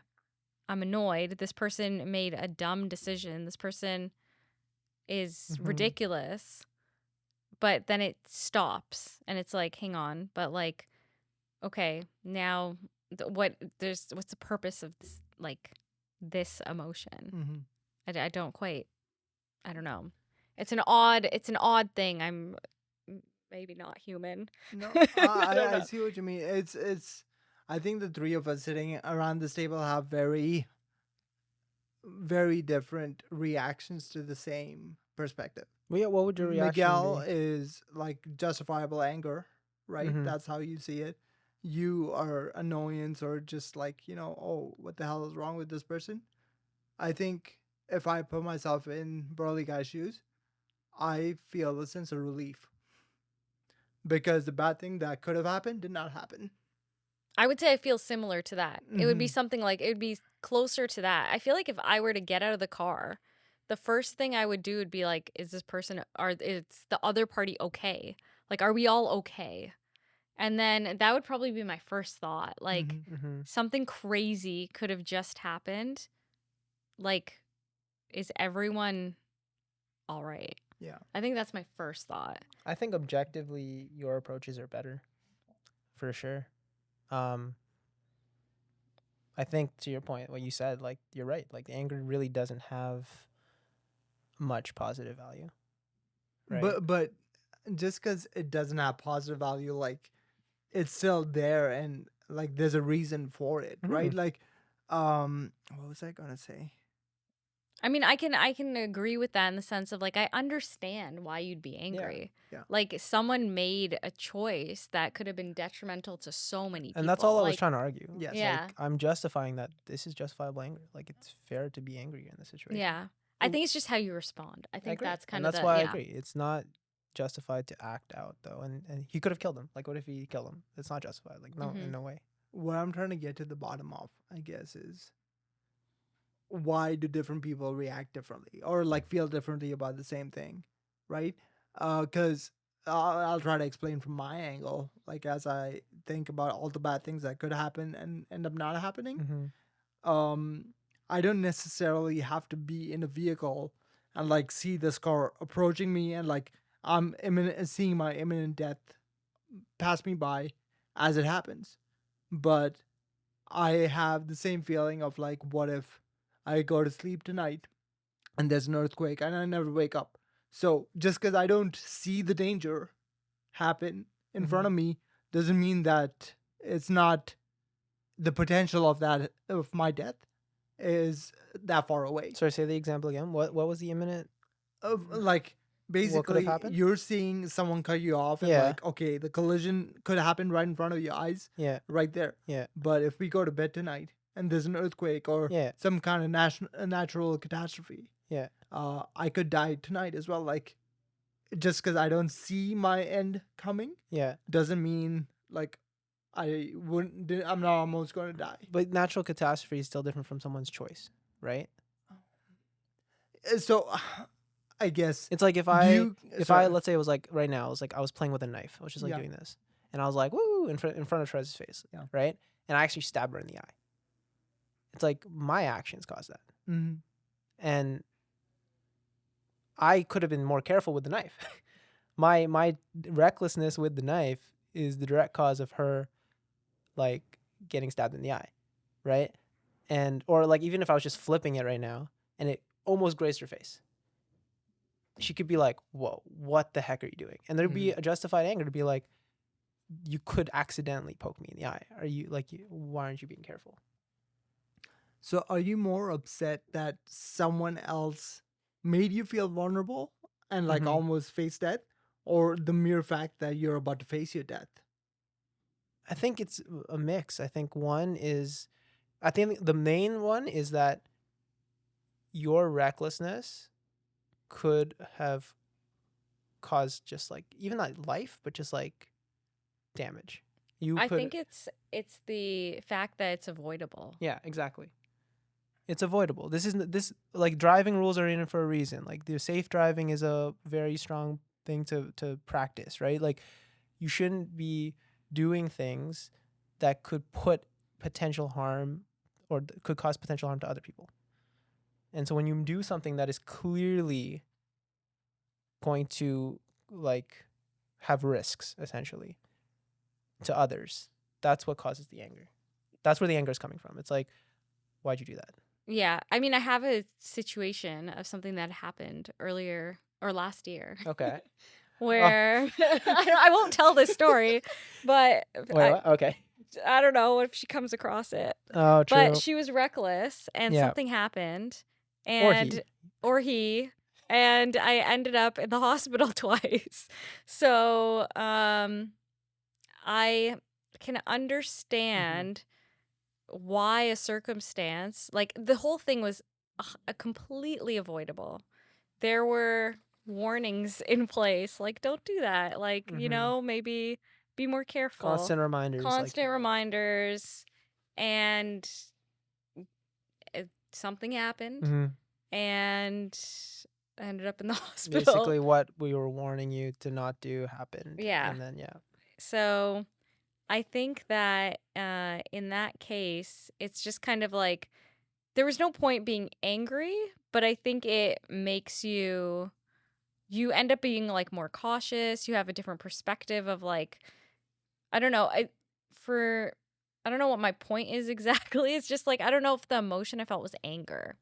I'm annoyed. This person made a dumb decision. This person is ridiculous. But then it stops and it's like, hang on, but like, okay, now what's the purpose of this, like this emotion? I don't quite, I don't know. It's an odd thing. I'm maybe not human. No, I don't I know. see what you mean. It's. I think the three of us sitting around this table have very, very different reactions to the same perspective. Well, yeah, what would your reaction Miguel be? is like justifiable anger, right? That's how you see it. You are annoyance or just like, oh, what the hell is wrong with this person? I think if I put myself in Burly Guy's shoes, I feel a sense of relief because the bad thing that could have happened did not happen. I would say I feel similar to that. It would be something like, it would be closer to that. I feel like if I were to get out of the car, the first thing I would do would be like, is this person, is the other party okay? Like, are we all okay? And then that would probably be my first thought. Like, something crazy could have just happened. Like, is everyone all right? Yeah. I think that's my first thought. I think objectively your approaches are better, for sure. I think to your point, what you said, like you're right. Like anger really doesn't have much positive value, right? But just because it doesn't have positive value, like it's still there and like there's a reason for it, right? Like, what was I gonna say? I mean, I can agree with that in the sense of like, I understand why you'd be angry. Yeah. Like someone made a choice that could have been detrimental to so many people. And that's all I was Like, trying to argue. Yes. Yeah. Like, I'm justifying that this is justifiable anger. Like it's fair to be angry in this situation. Yeah. I think it's just how you respond. I think agree. that's kind and of that's why I agree. It's not justified to act out though. And he could have killed him. Like what if he killed him? It's not justified. Like no, in no way. What I'm trying to get to the bottom of, I guess, is why do different people react differently or like feel differently about the same thing, right? Because I'll try to explain from my angle, like as I think about all the bad things that could happen and end up not happening. I don't necessarily have to be in a vehicle and like see this car approaching me and like I'm seeing my imminent death pass me by as it happens. But I have the same feeling of like, what if I go to sleep tonight and there's an earthquake and I never wake up? So just because I don't see the danger happen in front of me doesn't mean that it's not the potential of that of my death is that far away. Sorry, say the example again. What was the imminent? Of like basically happened? you're seeing someone cut you off and Yeah. like, okay, the collision could happen right in front of your eyes. Yeah. Right there. Yeah. But if we go to bed tonight and there's an earthquake or Yeah. some kind of natural catastrophe, Yeah. I could die tonight as well. Like, just because I don't see my end coming, Yeah. doesn't mean like I'm not almost going to die. But natural catastrophe is still different from someone's choice, right? So, I guess It's like if I let's say it was like right now, it was like I was playing with a knife. I was just like doing this, and I was like woo in front of Trez's face, right? And I actually stabbed her in the eye. It's like my actions caused that, and I could have been more careful with the knife. my recklessness with the knife is the direct cause of her like getting stabbed in the eye, right? And or like even if I was just flipping it right now and it almost grazed her face, she could be like, whoa, what the heck are you doing? And there'd be a justified anger to be like, you could accidentally poke me in the eye. Are you like, why aren't you being careful? So are you more upset that someone else made you feel vulnerable and like Mhm. almost face death, or the mere fact that you're about to face your death? I think it's a mix. I think the main one is that your recklessness could have caused just like, even not life, but just like damage. You I could, think it's the fact that it's avoidable. yeah, exactly. It's avoidable. This isn't this like, driving rules are in it for a reason. Like, the safe driving is a very strong thing to practice, right? Like, you shouldn't be doing things that could put potential harm, or could cause potential harm to other people. And so when you do something that is clearly going to like have risks essentially to others, that's what causes the anger. That's where the anger is coming from. It's like, why'd you do that? Yeah. I mean, I have a situation of something that happened earlier or last year Okay. where I won't tell this story, but Wait, what? Okay. I don't know if she comes across it. Oh, But true. she was reckless and Yeah. something happened Or he. and or he and I ended up in the hospital twice. So, I can understand why a circumstance, like the whole thing was completely avoidable. There were warnings in place, like don't do that. Like, maybe be more careful. Constant reminders. Constant reminders, and something happened, and I ended up in the hospital. Basically, what we were warning you to not do happened. Yeah. And then, yeah. So I think that in that case, it's just kind of like there was no point being angry, but I think it makes you end up being like more cautious. You have a different perspective of like, I don't know. I don't know what my point is exactly. It's just like, I don't know if the emotion I felt was anger.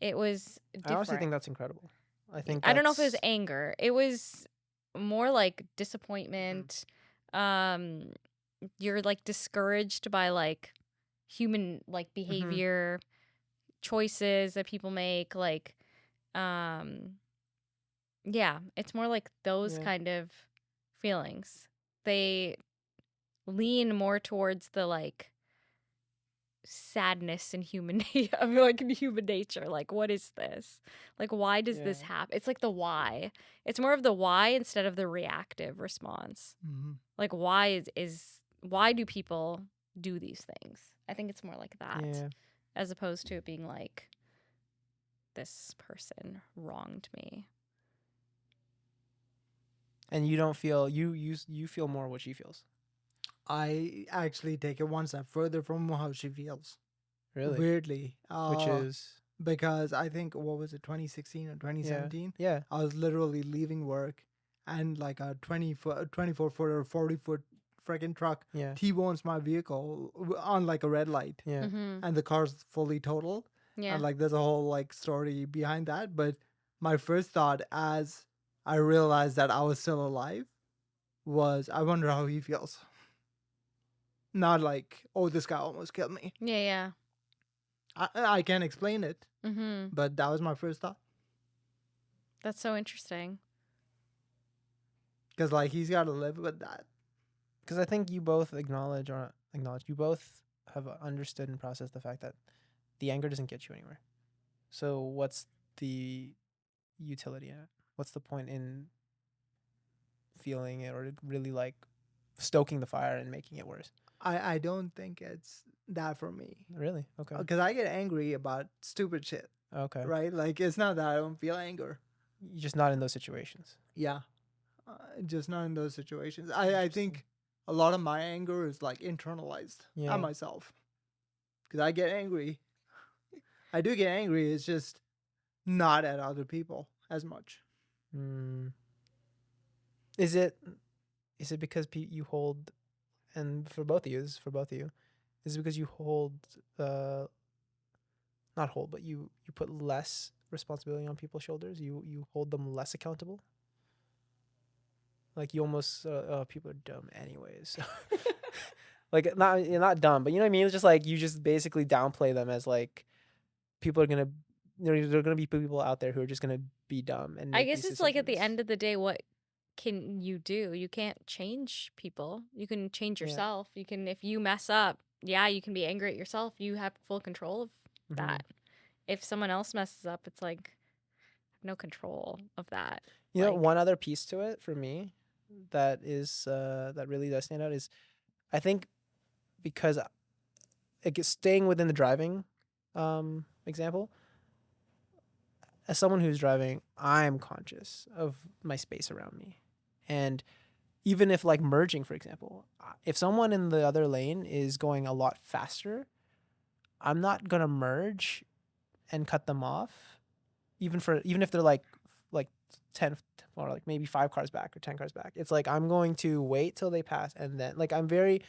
It was different. I honestly think that's incredible. I think I don't know if it was anger. It was more like disappointment. You're like discouraged by like human like behavior, choices that people make, like yeah, it's more like those kind of feelings. They lean more towards the like sadness in human I mean, like in human nature. Like, what is this? Like, why does this happen? It's like the why. It's more of the why instead of the reactive response. Like, why why do people do these things? I think it's more like that, as opposed to it being like, this person wronged me. And you don't feel you feel more what she feels. I actually take it one step further from how she feels. Really? Weirdly. Which is because I think, what was it, 2016 or 2017? Yeah. I was literally leaving work and like a 24 foot or 40-foot freaking truck T-bones my vehicle on like a red light. Yeah. And the car's fully totaled. Yeah. And like there's a whole like story behind that. But my first thought as I realized that I was still alive was, I wonder how he feels. Not like, oh, this guy almost killed me. Yeah. I can't explain it, Mm-hmm. but that was my first thought. That's so interesting. Because like he's got to live with that. Because I think you both you both have understood and processed the fact that the anger doesn't get you anywhere. So what's the utility in it? What's the point in feeling it, or really like stoking the fire and making it worse? I don't think it's that for me. Really? Okay. Because I get angry about stupid shit. Okay. Right? Like it's not that I don't feel anger. You're just not in those situations. Yeah. Just not in those situations. I think a lot of my anger is like internalized at myself. Because I get angry. I do get angry. It's just not at other people as much. Is it because you hold, and for both of you, this is for both of you, is it because you hold, not hold, but you put less responsibility on people's shoulders? You hold them less accountable? Like you almost people are dumb anyways. So. Like not dumb, but you know what I mean. It's just like you just basically downplay them as like people are gonna there are gonna be people out there who are just gonna be dumb and I make guess these it's like at the decisions. end of the day, what can you do? You can't change people. You can change Yeah. yourself. You can, if you mess up, yeah, you can be angry at yourself. You have full control of that. If someone else messes up, it's like no control of that. You know, Like, one other piece to it for me that is that really does stand out is I think because staying within the driving example, as someone who's driving, I'm conscious of my space around me. And even if like merging, for example, if someone in the other lane is going a lot faster, I'm not gonna merge and cut them off, even if they're like 10 or like maybe 5 cars back or 10 cars back. It's like I'm going to wait till they pass and then like I'm very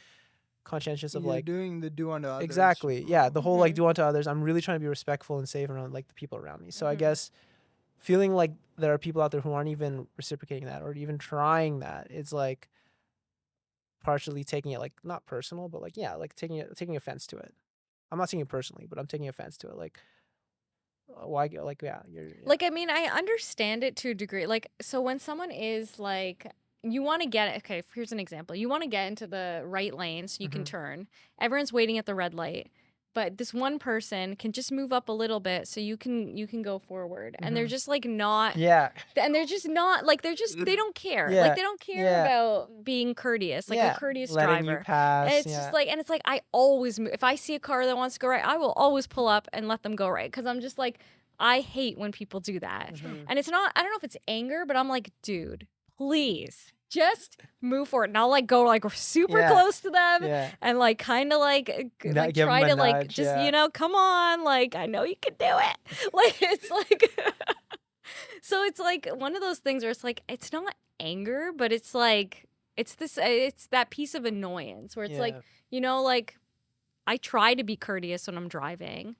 conscientious of You're like doing the do unto others. exactly the whole like Mhm. do unto others. I'm really trying to be respectful and safe around like the people around me. So I Mhm. guess feeling like there are people out there who aren't even reciprocating that or even trying that, it's like partially taking it like not personal, but like yeah, like taking offense to it. I'm not taking it personally, but I'm taking offense to it. Like why like yeah, Like, I mean, I understand it to a degree. Like, so when someone is like, you want to get it. Okay, here's an example. You want to get into the right lane so you can turn. Everyone's waiting at the red light, but this one person can just move up a little bit so you can go forward. And they're just like not. yeah. And they're just not like they don't care. Yeah. Like they don't care Yeah. about being courteous, like a Yeah. courteous Letting you driver. And pass. it's just Yeah. like, and it's like I always move. If I see a car that wants to go right, I will always pull up and let them go right because I'm just like I hate when people do that. And it's not, I don't know if it's anger, but I'm like, dude, please just move forward. And I'll like go like super Yeah. close to them Yeah. and like kind of like Give 'em try a to like nudge, just, yeah. come on, like I know you can do it. Like it's like, so it's like one of those things where it's like, it's not anger, but it's like, it's that piece of annoyance where it's like, like I try to be courteous when I'm driving.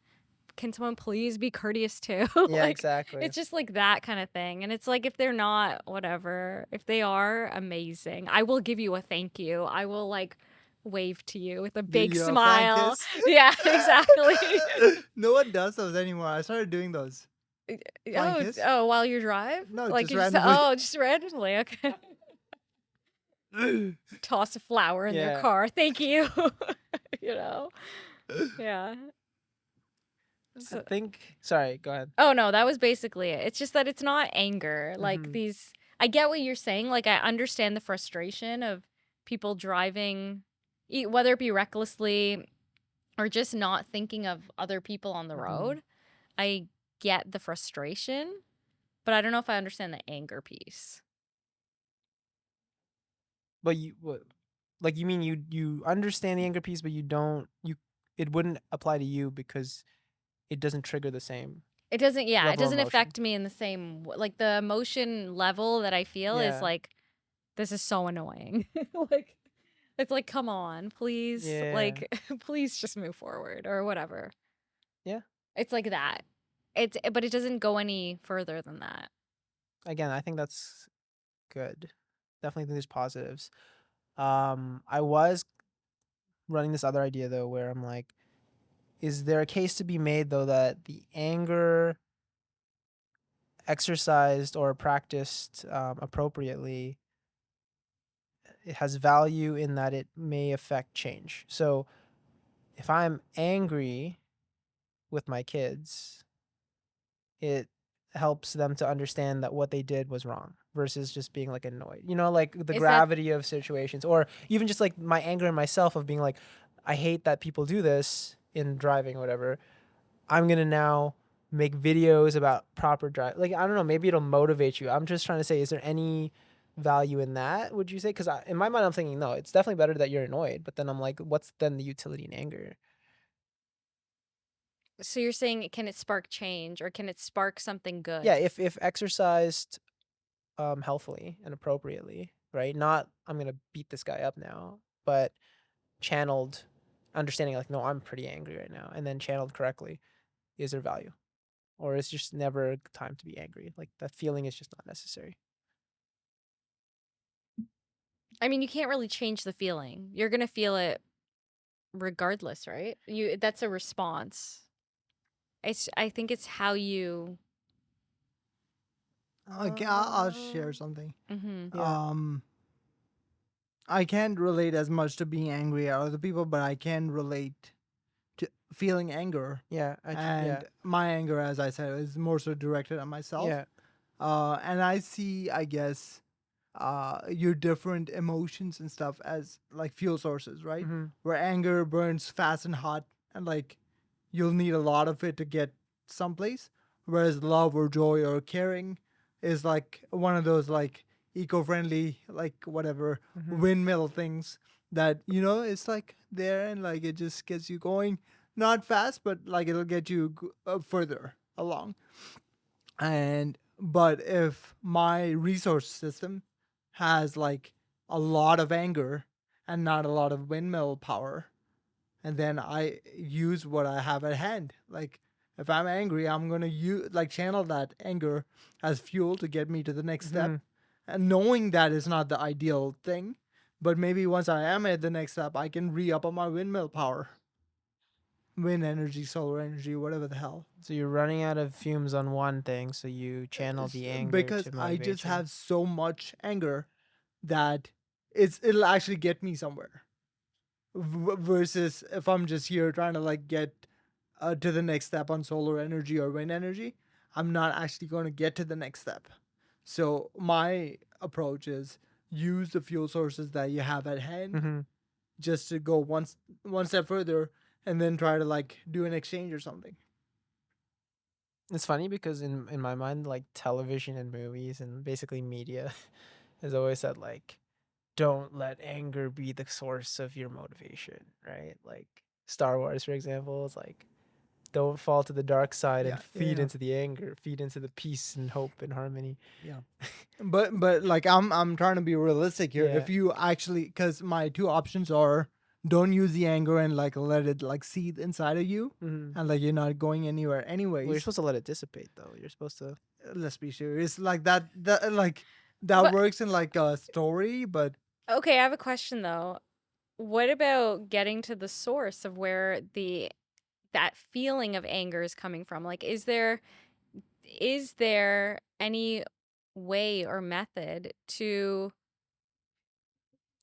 Can someone please be courteous too? Yeah, Like, exactly. it's just like that kind of thing. And it's like, if they're not, whatever. If they are, amazing. I will give you a thank you. I will like wave to you with a big you a flying smile. kiss? Yeah, exactly. No one does those anymore. I started doing those. Flying kiss? Oh, while you drive? No, Like just you just, randomly. oh, just randomly. Okay. Toss a flower in their Yeah. car. Thank you. Yeah. I think sorry, go ahead. Oh no, that was basically it. It's just that it's not anger. Like Mhm. these I get what you're saying. Like I understand the frustration of people driving whether it be recklessly or just not thinking of other people on the road. I get the frustration, but I don't know if I understand the anger piece. But like you mean you understand the anger piece, but you don't it wouldn't apply to you because it doesn't trigger the same It doesn't, yeah, it level of doesn't emotion. affect me in the same like the emotion level that I feel is Yeah. like this is so annoying. Like it's like come on, please. Yeah. Like please just move forward or whatever. Yeah. It's like that. But it doesn't go any further than that. Again, I think that's good. Definitely think there's positives. I was running this other idea though where I'm like, is there a case to be made though that the anger exercised or practiced appropriately, it has value in that it may affect change. So if I'm angry with my kids, it helps them to understand that what they did was wrong versus just being like annoyed. You know, like the Is that gravity of situations, or even just like my anger in myself of being like, I hate that people do this in driving or whatever. I'm gonna now make videos about proper drive. Like I don't know, maybe it'll motivate you. I'm just trying to say, is there any value in that? Would you say? Because in my mind, I'm thinking no. It's definitely better that you're annoyed. But then I'm like, what's then the utility in anger? so you're saying can it spark change or can it spark something good? Yeah, if exercised healthfully and appropriately, right? Not I'm gonna beat this guy up now, but channeled understanding like no, I'm pretty angry right now, and then channeled correctly. Is there value? Or it's just never time to be angry. Like that feeling is just not necessary. I mean, you can't really change the feeling. You're gonna feel it regardless, right? That's a response. I think it's how you. Okay, I'll share something. Mm-hmm. Yeah. I can't relate as much to being angry at other people, but I can relate to feeling anger. Yeah. And my anger, as I said, is more so directed at myself. Yeah. And I see, I guess, your different emotions and stuff as like fuel sources, right? Mm-hmm. Where anger burns fast and hot, and like you'll need a lot of it to get someplace. Whereas love or joy or caring is like one of those like eco-friendly, like whatever Mm-hmm. windmill things that it's like there and like it just gets you going, not fast, but like it'll get you further along. And but if my resource system has like a lot of anger and not a lot of windmill power, and then I use what I have at hand. Like if I'm angry, I'm gonna channel that anger as fuel to get me to the next Mm-hmm. step, and knowing that is not the ideal thing, but maybe once I am at the next step, I can re up on my windmill power, wind energy, solar energy, whatever the hell. So you're running out of fumes on one thing, so you channel the anger Because to I just motivation. have so much anger that it'll actually get me somewhere. Versus if I'm just here trying to like get to the next step on solar energy or wind energy, I'm not actually going to get to the next step. So my approach is use the fuel sources that you have at hand Mm-hmm. just to go one step further, and then try to like do an exchange or something. It's funny because in my mind, like television and movies and basically media has always said like, don't let anger be the source of your motivation, right? Like Star Wars, for example, is like, don't fall to the dark side and Yeah, feed yeah, into the anger, feed into the peace and hope and harmony. yeah. But like I'm trying to be realistic here. Yeah. If you actually, because my two options are, don't use the anger and like let it like seethe inside of you, Mm-hmm. and like you're not going anywhere Well, you're anyways. supposed to let it dissipate, though. You're supposed to. Let's be serious. Like that But works in like a story, but okay, I have a question though. What about getting to the source of where that feeling of anger is coming from? Like, is there any way or method to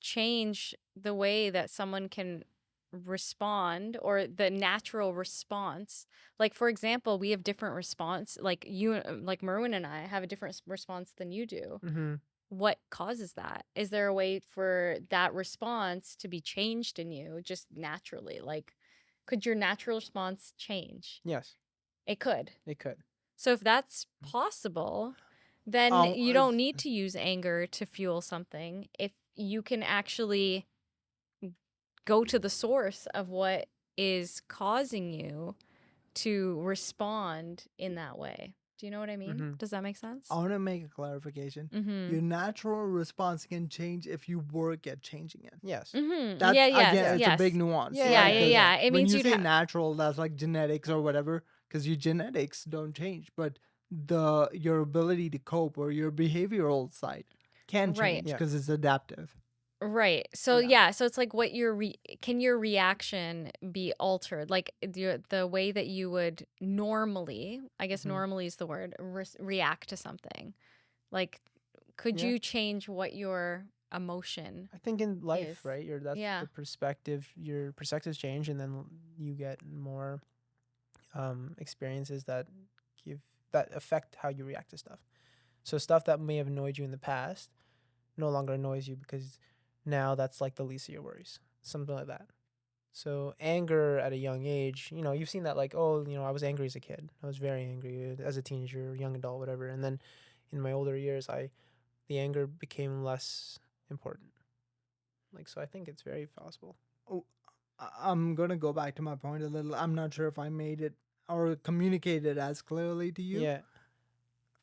change the way that someone can respond or the natural response? Like, for example, we have different response. Like like Merwin and I have a different response than you do. Mm-hmm. What causes that? Is there a way for that response to be changed in you just naturally? Like, could your natural response change? Yes, It could. it could. So if that's possible, then um, you don't need to use anger to fuel something. If you can actually go to the source of what is causing you to respond in that way. Do you know what I mean? Mm-hmm. Does that make sense? I want to make a clarification. Mm-hmm. Your natural response can change if you work at changing it. Yes. Mm-hmm. That's Yeah, yes, again, it's a yes. big nuance. Yeah, Yeah, right? yeah, 'Cause yeah. It when means you you'd say have. natural, that's like genetics or whatever, because your genetics don't change, but your ability to cope or your behavioral side can Right. change Yeah. because it's adaptive. Right. So Yeah. yeah, so it's like what can your reaction be altered? Like the way that you would normally, I guess Mm-hmm. normally is the word, react to something. Like could Yeah. you change what your emotion I think in life, is? right? That's Yeah. the perspective. Your perspectives change, and then you get more experiences give that affect how you react to stuff. So stuff that may have annoyed you in the past no longer annoys you because now that's like the least of your worries. Something like that. So anger at a young age, you've seen that like, oh, I was angry as a kid. I was very angry as a teenager, young adult, whatever. And then in my older years, the anger became less important. Like, so I think it's very possible. Oh, I'm gonna go back to my point a little. I'm not sure if I made it or communicated as clearly to you. Yeah.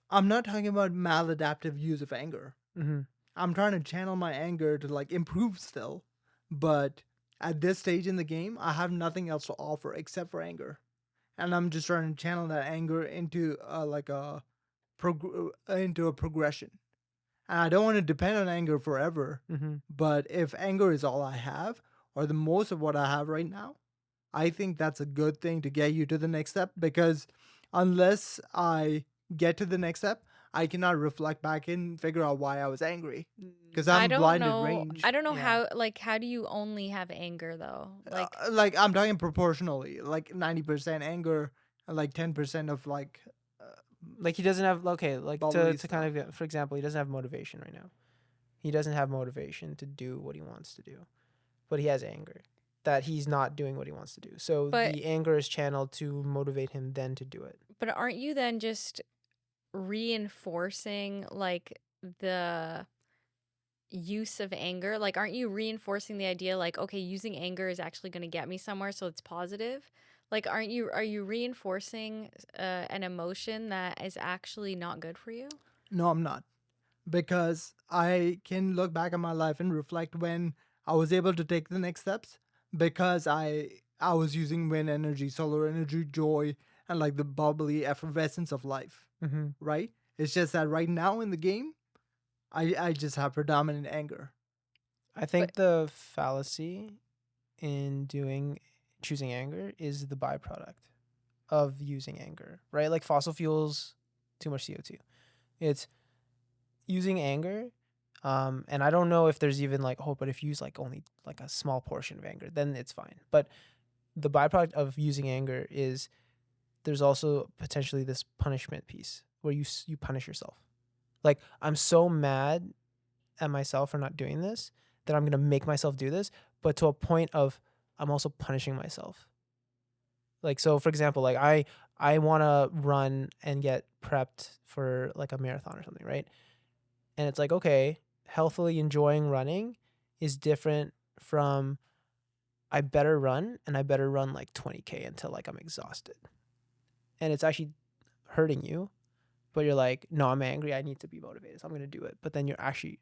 I'm not talking about maladaptive use of anger. Mm-hmm. I'm trying to channel my anger to like improve still, but at this stage in the game, I have nothing else to offer except for anger, and I'm just trying to channel that anger into into a progression. And I don't want to depend on anger forever. Mm-hmm. But if anger is all I have, or the most of what I have right now, I think that's a good thing to get you to the next step, because unless I get to the next step, I cannot reflect back and figure out why I was angry because I I'm don't blinded know. range. I don't know Yeah. how do you only have anger though? Like Like I'm talking proportionally, like 90% anger and like 10% of like uh, Like he doesn't have like bubbly to kind stuff. of for example, he doesn't have motivation right now. He doesn't have motivation to do what he wants to do, but he has anger that he's not doing what he wants to do. So but the anger is channeled to motivate him then to do it. but aren't you then just reinforcing like the use of anger? Like aren't you reinforcing the idea like okay, using anger is actually going to get me somewhere so it's positive? Like are you reinforcing an emotion that is actually not good for you? No, I'm not. Because I can look back at my life and reflect when I was able to take the next steps because I was using wind energy, solar energy, joy, and like the bubbly effervescence of life, Mm-hmm. right? It's just that right now in the game, I just have predominant anger. I But think the fallacy in choosing anger is the byproduct of using anger, right? Like fossil fuels, too much CO2. It's using anger. And I don't know if there's even like, oh, but if you use like only like a small portion of anger, then it's fine. But the byproduct of using anger is there's also potentially this punishment piece where you punish yourself. Like I'm so mad at myself for not doing this that I'm gonna make myself do this, but to a point of I'm also punishing myself. Like so, for example, like I want to run and get prepped for like a marathon or something, right? And it's like okay, healthily enjoying running is different from I better run and I better run like 20K until like I'm exhausted. And it's actually hurting you, but you're like, no, I'm angry. I need to be motivated. So I'm going to do it. But then you're actually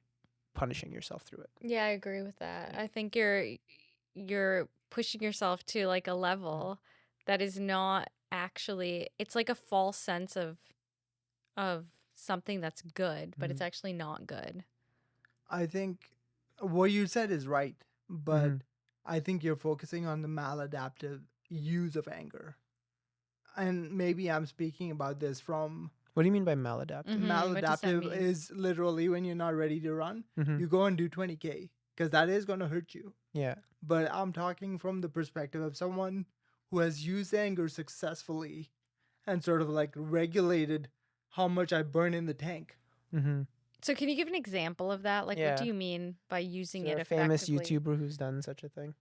punishing yourself through it. yeah, I agree with that. Yeah. I think you're pushing yourself to like a level that is not actually it's like a false sense of something that's good, but it's Mm-hmm. actually not good. I think what you said is right, but Mm-hmm. I think you're focusing on the maladaptive use of anger. And maybe I'm speaking about this from What do you mean by maladaptive? What does that maladaptive mean? is literally when you're not ready to run, Mm-hmm. you go and do 20K because that is going to hurt you. Yeah. But I'm talking from the perspective of someone who has used anger successfully and sort of like regulated how much I burn in the tank. Mm-hmm. So can you give an example of that? Like what do Yeah. you mean by Is using there it a famous effectively? YouTuber who's done such a thing?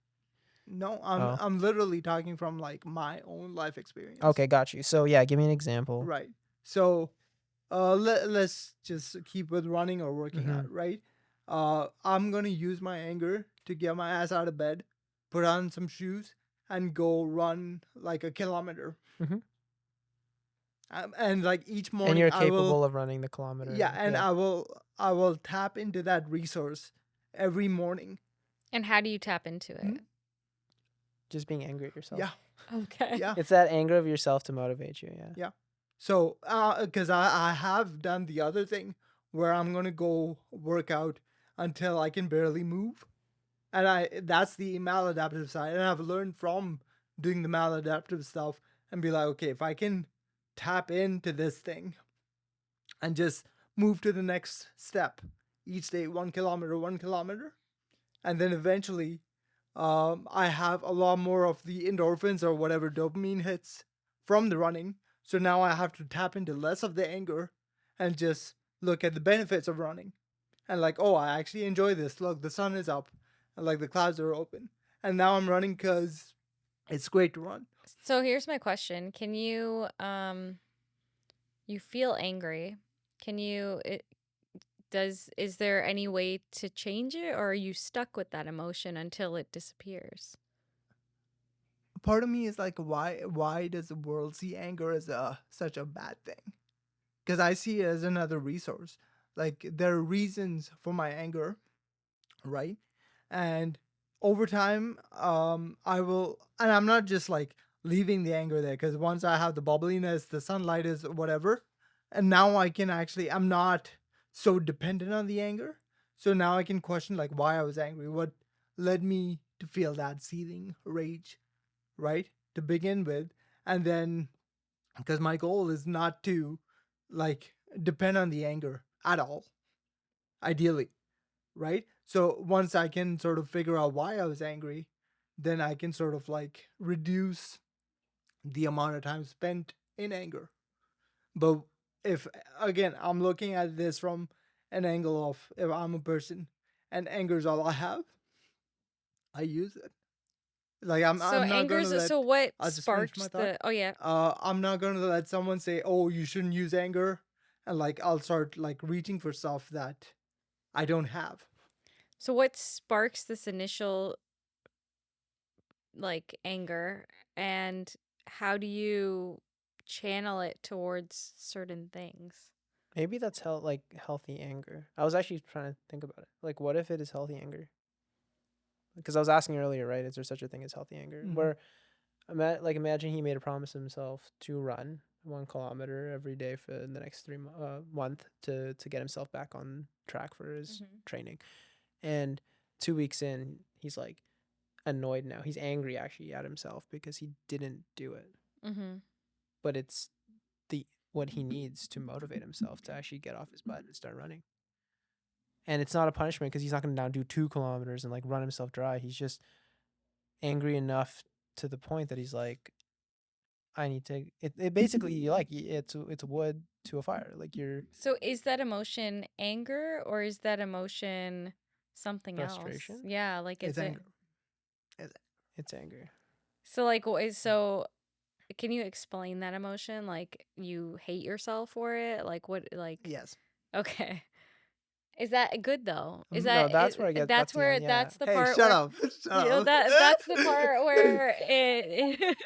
No, Oh. I'm literally talking from like my own life experience. Okay, got you. So yeah, give me an example. Right. So let's just keep with running or working Mm-hmm. out, right? I'm gonna use my anger to get my ass out of bed, put on some shoes, and go run like a kilometer. Mm-hmm. And like each And morning, you're I will, capable of running the kilometer. yeah, and Yeah. I will tap into that resource every morning. And how do you tap into it? Just being angry at yourself. Yeah, Okay. yeah, It's that anger of yourself to motivate you. Yeah. yeah. So, because I have done the other thing where I'm gonna go work out until I can barely move, and I that's the maladaptive side, and I've learned from doing the maladaptive stuff and be like, okay, if I can tap into this thing and just move to the next step each day, 1 kilometer, 1 kilometer, and then eventually, I have a lot more of the endorphins or whatever dopamine hits from the running. So now I have to tap into less of the anger and just look at the benefits of running. And like, oh, I actually enjoy this. Look, the sun is up, and like the clouds are open. And now I'm running because it's great to run. So here's my question. Can you feel angry? Can you it, is there any way to change it or are you stuck with that emotion until it disappears? Part of me is like, why does the world see anger as such a bad thing? Because I see it as another resource. Like there are reasons for my anger, right? And over time, I will, and I'm not just like leaving the anger there because once I have the bubbliness, the sunlight is whatever, and now I can actually, I'm not so dependent on the anger. So now I can question like why I was angry, what led me to feel that seething rage, right? To begin with, and then because my goal is not to like depend on the anger at all, ideally, right? So once I can sort of figure out why I was angry, then I can sort of like reduce the amount of time spent in anger. But if again I'm looking at this from an angle of if I'm a person and anger is all I have, I use it. Like So I'm not gonna so let what I'll just finish my sparks thought. the oh yeah. I'm not gonna let someone say, "Oh, you shouldn't use anger," and like I'll start like reaching for stuff that I don't have. So what sparks this initial like anger, and how do you channel it towards certain things? Maybe that's like healthy anger. I was actually trying to think about it. Like, what if it is healthy anger? Because I was asking earlier, right? Is there such a thing as healthy anger? Mhm. Where, imagine he made a promise to himself to run 1 kilometer every day for the next month to get himself back on track for his training, and 2 weeks in, he's like annoyed now. He's angry actually at himself because he didn't do it. Mm-hmm. But it's the what he needs to motivate himself to actually get off his butt and start running. And it's not a punishment because he's not going to now do 2 kilometers and like run himself dry. He's just angry enough to the point that he's like, I need to. It basically like it's wood to a fire. Like you're So is that emotion anger, or is that emotion something else? frustration. Yeah, like It's is it anger. It's, It's anger. so like what is so can you explain that emotion? Like you hate yourself for it? Like what like yes. okay. Is that good though? Is No, that that's where I get. That's that's the where end. Yeah. that's the Hey, part shut where up. Shut you know up. that's the part where it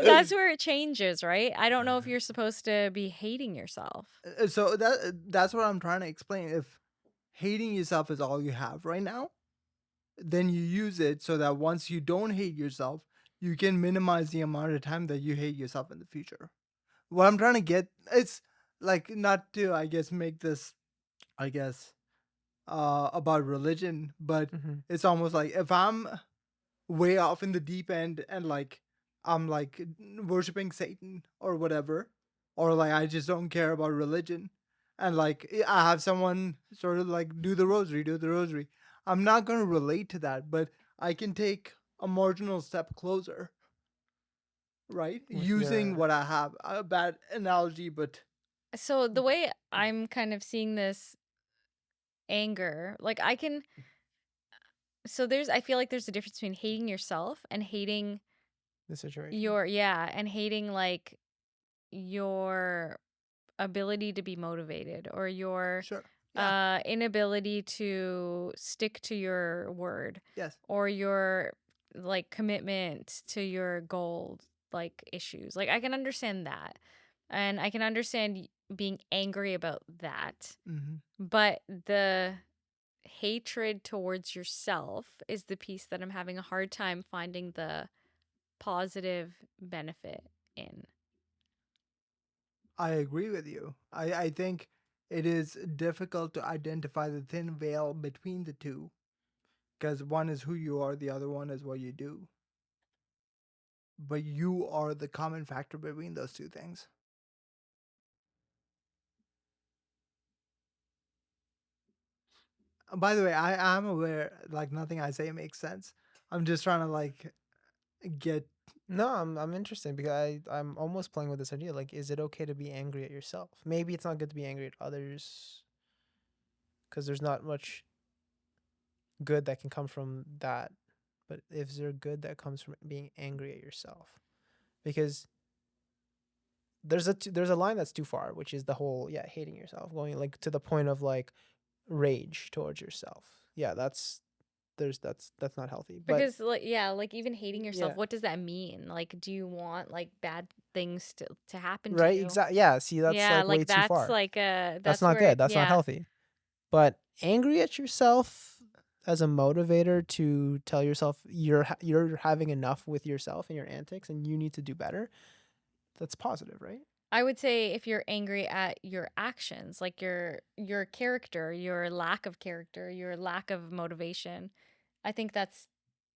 that's where it changes, right? I don't know if you're supposed to be hating yourself. So that's what I'm trying to explain. If hating yourself is all you have right now, then you use it so that once you don't hate yourself, you can minimize the amount of time that you hate yourself in the future. What I'm trying to get, it's like not to I guess make this I guess about religion, but Mm-hmm. it's almost like if I'm way off in the deep end and like I'm like worshiping Satan or whatever, or like I just don't care about religion, and like I have someone sort of like do the rosary. I'm not gonna relate to that, but I can take a marginal step closer, right? With Using your what I have. A bad analogy, but So the way I'm kind of seeing this anger, like I can so there's I feel like there's a difference between hating yourself and hating the situation. your yeah, and hating like your ability to be motivated or your sure, yeah, inability to stick to your word yes, or your like commitment to your goal like issues. Like I can understand that. And I can understand being angry about that. hmm But the hatred towards yourself is the piece that I'm having a hard time finding the positive benefit in. I agree with you. I think it is difficult to identify the thin veil between the two because one is who you are, the other one is what you do. But you are the common factor between those two things. By the way, I am aware like nothing I say makes sense. I'm just trying to like get No, I'm interested because I'm almost playing with this idea. Like, is it okay to be angry at yourself? Maybe it's not good to be angry at others because there's not much good that can come from that. But is there good that comes from being angry at yourself? Because there's a line that's too far, which is the whole hating yourself, going like to the point of like rage towards yourself. Yeah, that's not healthy. But Because like yeah, like even hating yourself, yeah, what does that mean? Like do you want like bad things to happen to right, you? exactly. Yeah, see, that's Yeah, like way like too that's far. like That's that's not where good. That's not yeah. healthy. But angry at yourself as a motivator to tell yourself you're having enough with yourself and your antics and you need to do better. That's positive, right? I would say if you're angry at your actions, like your character, your lack of character, your lack of motivation, I think that's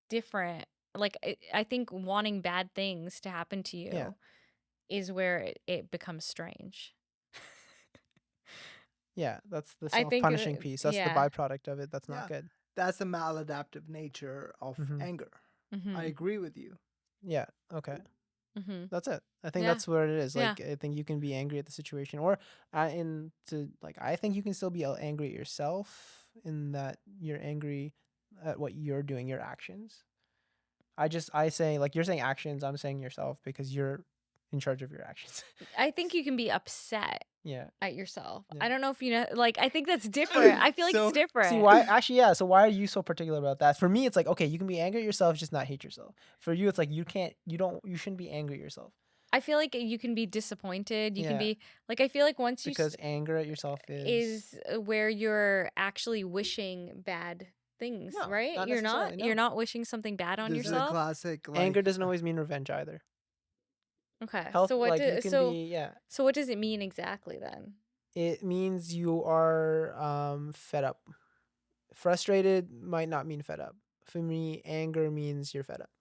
different. Like I think wanting bad things to happen to Yeah. you is where it becomes strange. Yeah, that's the I think self-punishing piece. That's the yeah. byproduct of it. That's not Yeah. good. That's the maladaptive nature of Mhm. anger. I Mhm. agree with you. Yeah. Okay. Mhm. That's it. I think Yeah. that's what it is. Yeah. Like, I think you can be angry at the situation, or I think you can still be angry at yourself in that you're angry at what you're doing, your actions. I say, like, you're saying actions, I'm saying yourself because you're in charge of your actions. I think you can be upset Yeah. at yourself. Yeah. I don't know if you know, like, I think that's different. I feel like So- it's different. See why? Actually, yeah. So why are you so particular about that? For me, it's like, okay, you can be angry at yourself, just not hate yourself. For you, it's like you shouldn't be angry at yourself I feel like you can be disappointed. You can Yeah. be like, I feel like once you because anger at yourself is where you're actually wishing bad things, No, right? not You're necessarily, not. You're no. not wishing something bad on This is a yourself. classic. Like, anger doesn't always mean revenge either. Okay. Health, So what? like you can be, yeah. So what does it mean exactly then? It means you are fed up. Frustrated might not mean fed up. For me, anger means you're fed up.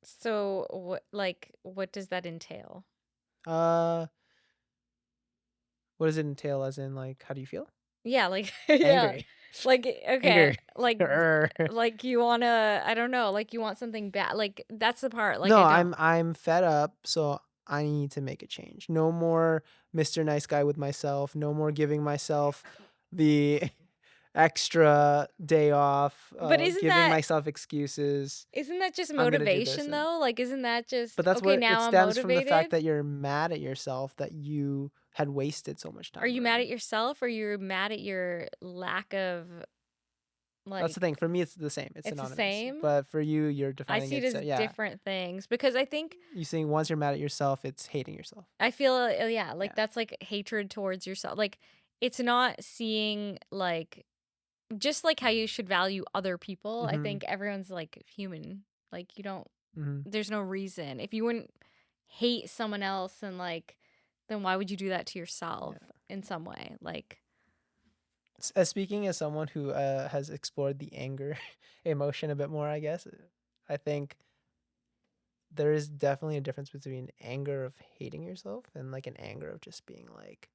So what does that entail? Uh, what does it entail? As in, like, how do you feel? Yeah, like yeah, Angry. like okay, Anger. like you wanna, I don't know, like you want something bad. Like that's the part. Like no, I don't. I'm fed up, so I need to make a change. No more Mr. Nice Guy with myself. No more giving myself the extra day off. But isn't giving that myself excuses. just I'm gonna do this motivation and- though? Like isn't that just But that's okay? what it Now I'm stems from, the motivated. fact that you're mad at yourself that you had wasted so much time. Are you mad already. at yourself, or you're mad at your lack of like? That's the thing. For me, it's the same. It's It's the synonymous. same? But for you, you're I defining see it it. as Yeah. different things because I think You saying once you're mad at yourself, it's hating yourself. I feel yeah, like Yeah. that's like hatred towards yourself. Like it's not seeing like just like how you should value other people. I Mhm. think everyone's like human. Like you don't Mm-hmm. there's no reason. If you wouldn't hate someone else and like then why would you do that to yourself in some way? Like Speaking as someone who has explored the anger emotion a bit more, I guess, I think there is definitely a difference between anger of hating yourself and like an anger of just being like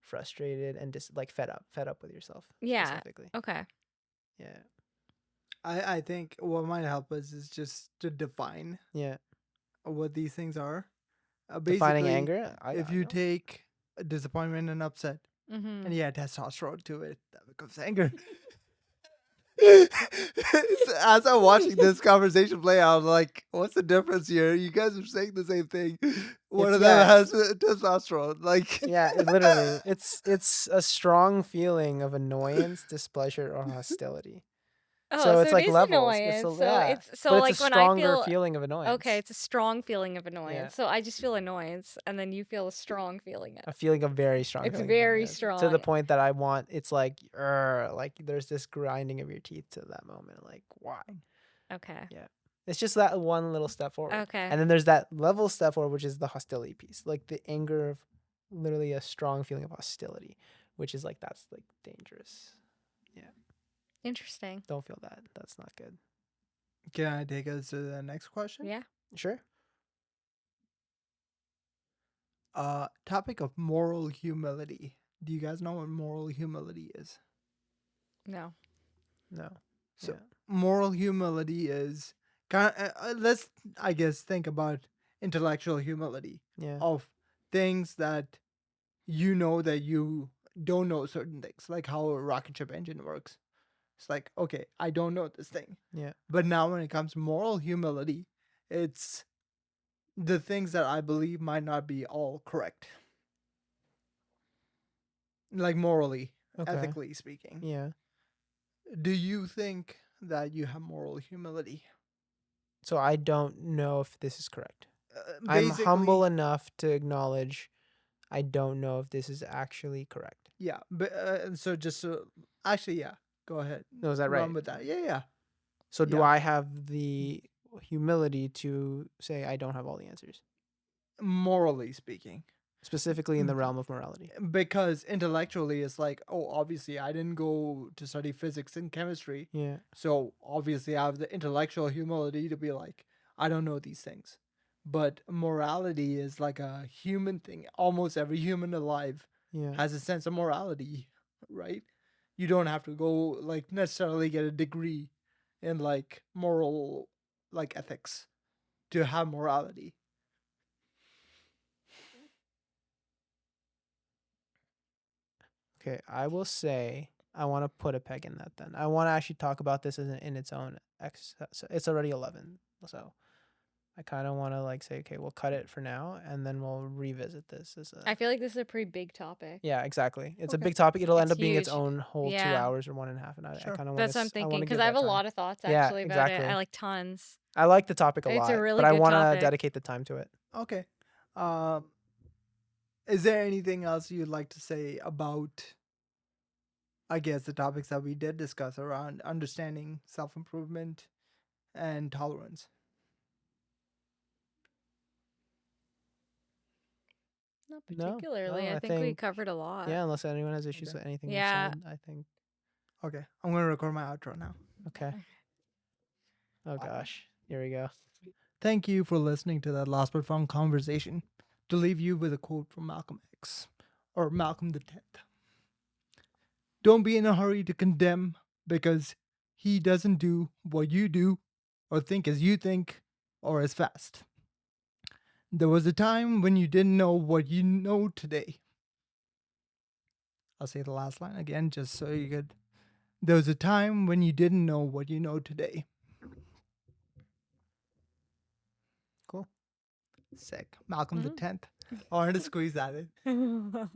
frustrated and just like fed up with yourself. yeah. Specifically. Okay. Yeah. I think what might help us is just to define Yeah. what these things are. Defining Basically, anger. if I you know. take a disappointment and upset, Mm-hmm. and you add testosterone to it, that becomes anger. As I'm watching this conversation play out, I'm like, what's the difference here? You guys are saying the same thing. One It's- of them yeah. has testosterone. Like, Yeah, literally, it's a strong feeling of annoyance, displeasure, or hostility. Oh, So it's it like is levels. annoyance. It's So yeah, it's so but like it's a when I stronger feel feeling of annoyance. okay, it's a strong feeling of annoyance. So I just feel annoyance, and then you feel a strong feeling. a feeling of very strong. It's feeling of very annoyance, to the strong. point that I want. It's like there's this grinding of your teeth to that moment. Like, why? Okay. It's just that one little step forward. Okay. And then there's that level step forward, which is the hostility piece, like the anger of literally a strong feeling of hostility, which is like that's like dangerous. Interesting. Don't feel that. That's not good. can I take us to the next question? Yeah. Sure. Topic of moral humility. Do you guys know what moral humility is? No. No. So Yeah. moral humility is let's I guess think about intellectual humility Yeah. of things that you know that you don't know certain things, like how a rocket ship engine works. It's like, okay, I don't know this thing. Yeah. But now when it comes to moral humility, it's the things that I believe might not be all correct. Like morally, Okay. ethically speaking. Yeah. Do you think that you have moral humility? So I don't know if this is correct. I'm Basically, humble enough to acknowledge I don't know if this is actually correct. yeah, but so just actually, yeah, go ahead. No, is that right? Run with that. Yeah. So do yeah. I have the humility to say I don't have all the answers? morally speaking. Specifically in the realm of morality. Because intellectually it's like, oh, obviously I didn't go to study physics and chemistry, Yeah. so obviously I have the intellectual humility to be like, I don't know these things. But morality is like a human thing. Almost every human alive Yeah. has a sense of morality, right? You don't have to go like necessarily get a degree in like moral like ethics to have morality. Okay, I will say I want to put a peg in that. Then I want to actually talk about this in its own It's already 11, so I kind of want to like say, okay, we'll cut it for now, and then we'll revisit this. I feel like this is a pretty big topic. Yeah, exactly. It's a Okay. big topic. It'll end It's up being its huge. own whole 2 Yeah. hours or 1.5, and I Sure. kind of want That's to. what I'm thinking, because because I have a lot of thoughts Yeah, actually about it. exactly. I like tons. I like the topic a It's a lot, really but I good want to topic. dedicate the time to it. Okay. Is there anything else you'd like to say about, I guess, the topics that we did discuss around understanding self improvement and tolerance? Not No, particularly. no, I think we covered a lot. Yeah, unless anyone has issues Okay. with anything Yeah. you said, I think. Okay. I'm going to record my outro now. Okay. Oh gosh, here we go. Thank you for listening to that Lost but Found conversation. To leave you with a quote from Malcolm X, or Malcolm the 10th. Don't be in a hurry to condemn because he doesn't do what you do, or think as you think, or as fast. There was a time when you didn't know what you know today. I'll say the last line again just so you could. There was a time when you didn't know what you know today. Cool. Sick. Malcolm the 10th. I wanted to squeeze that in. Okay.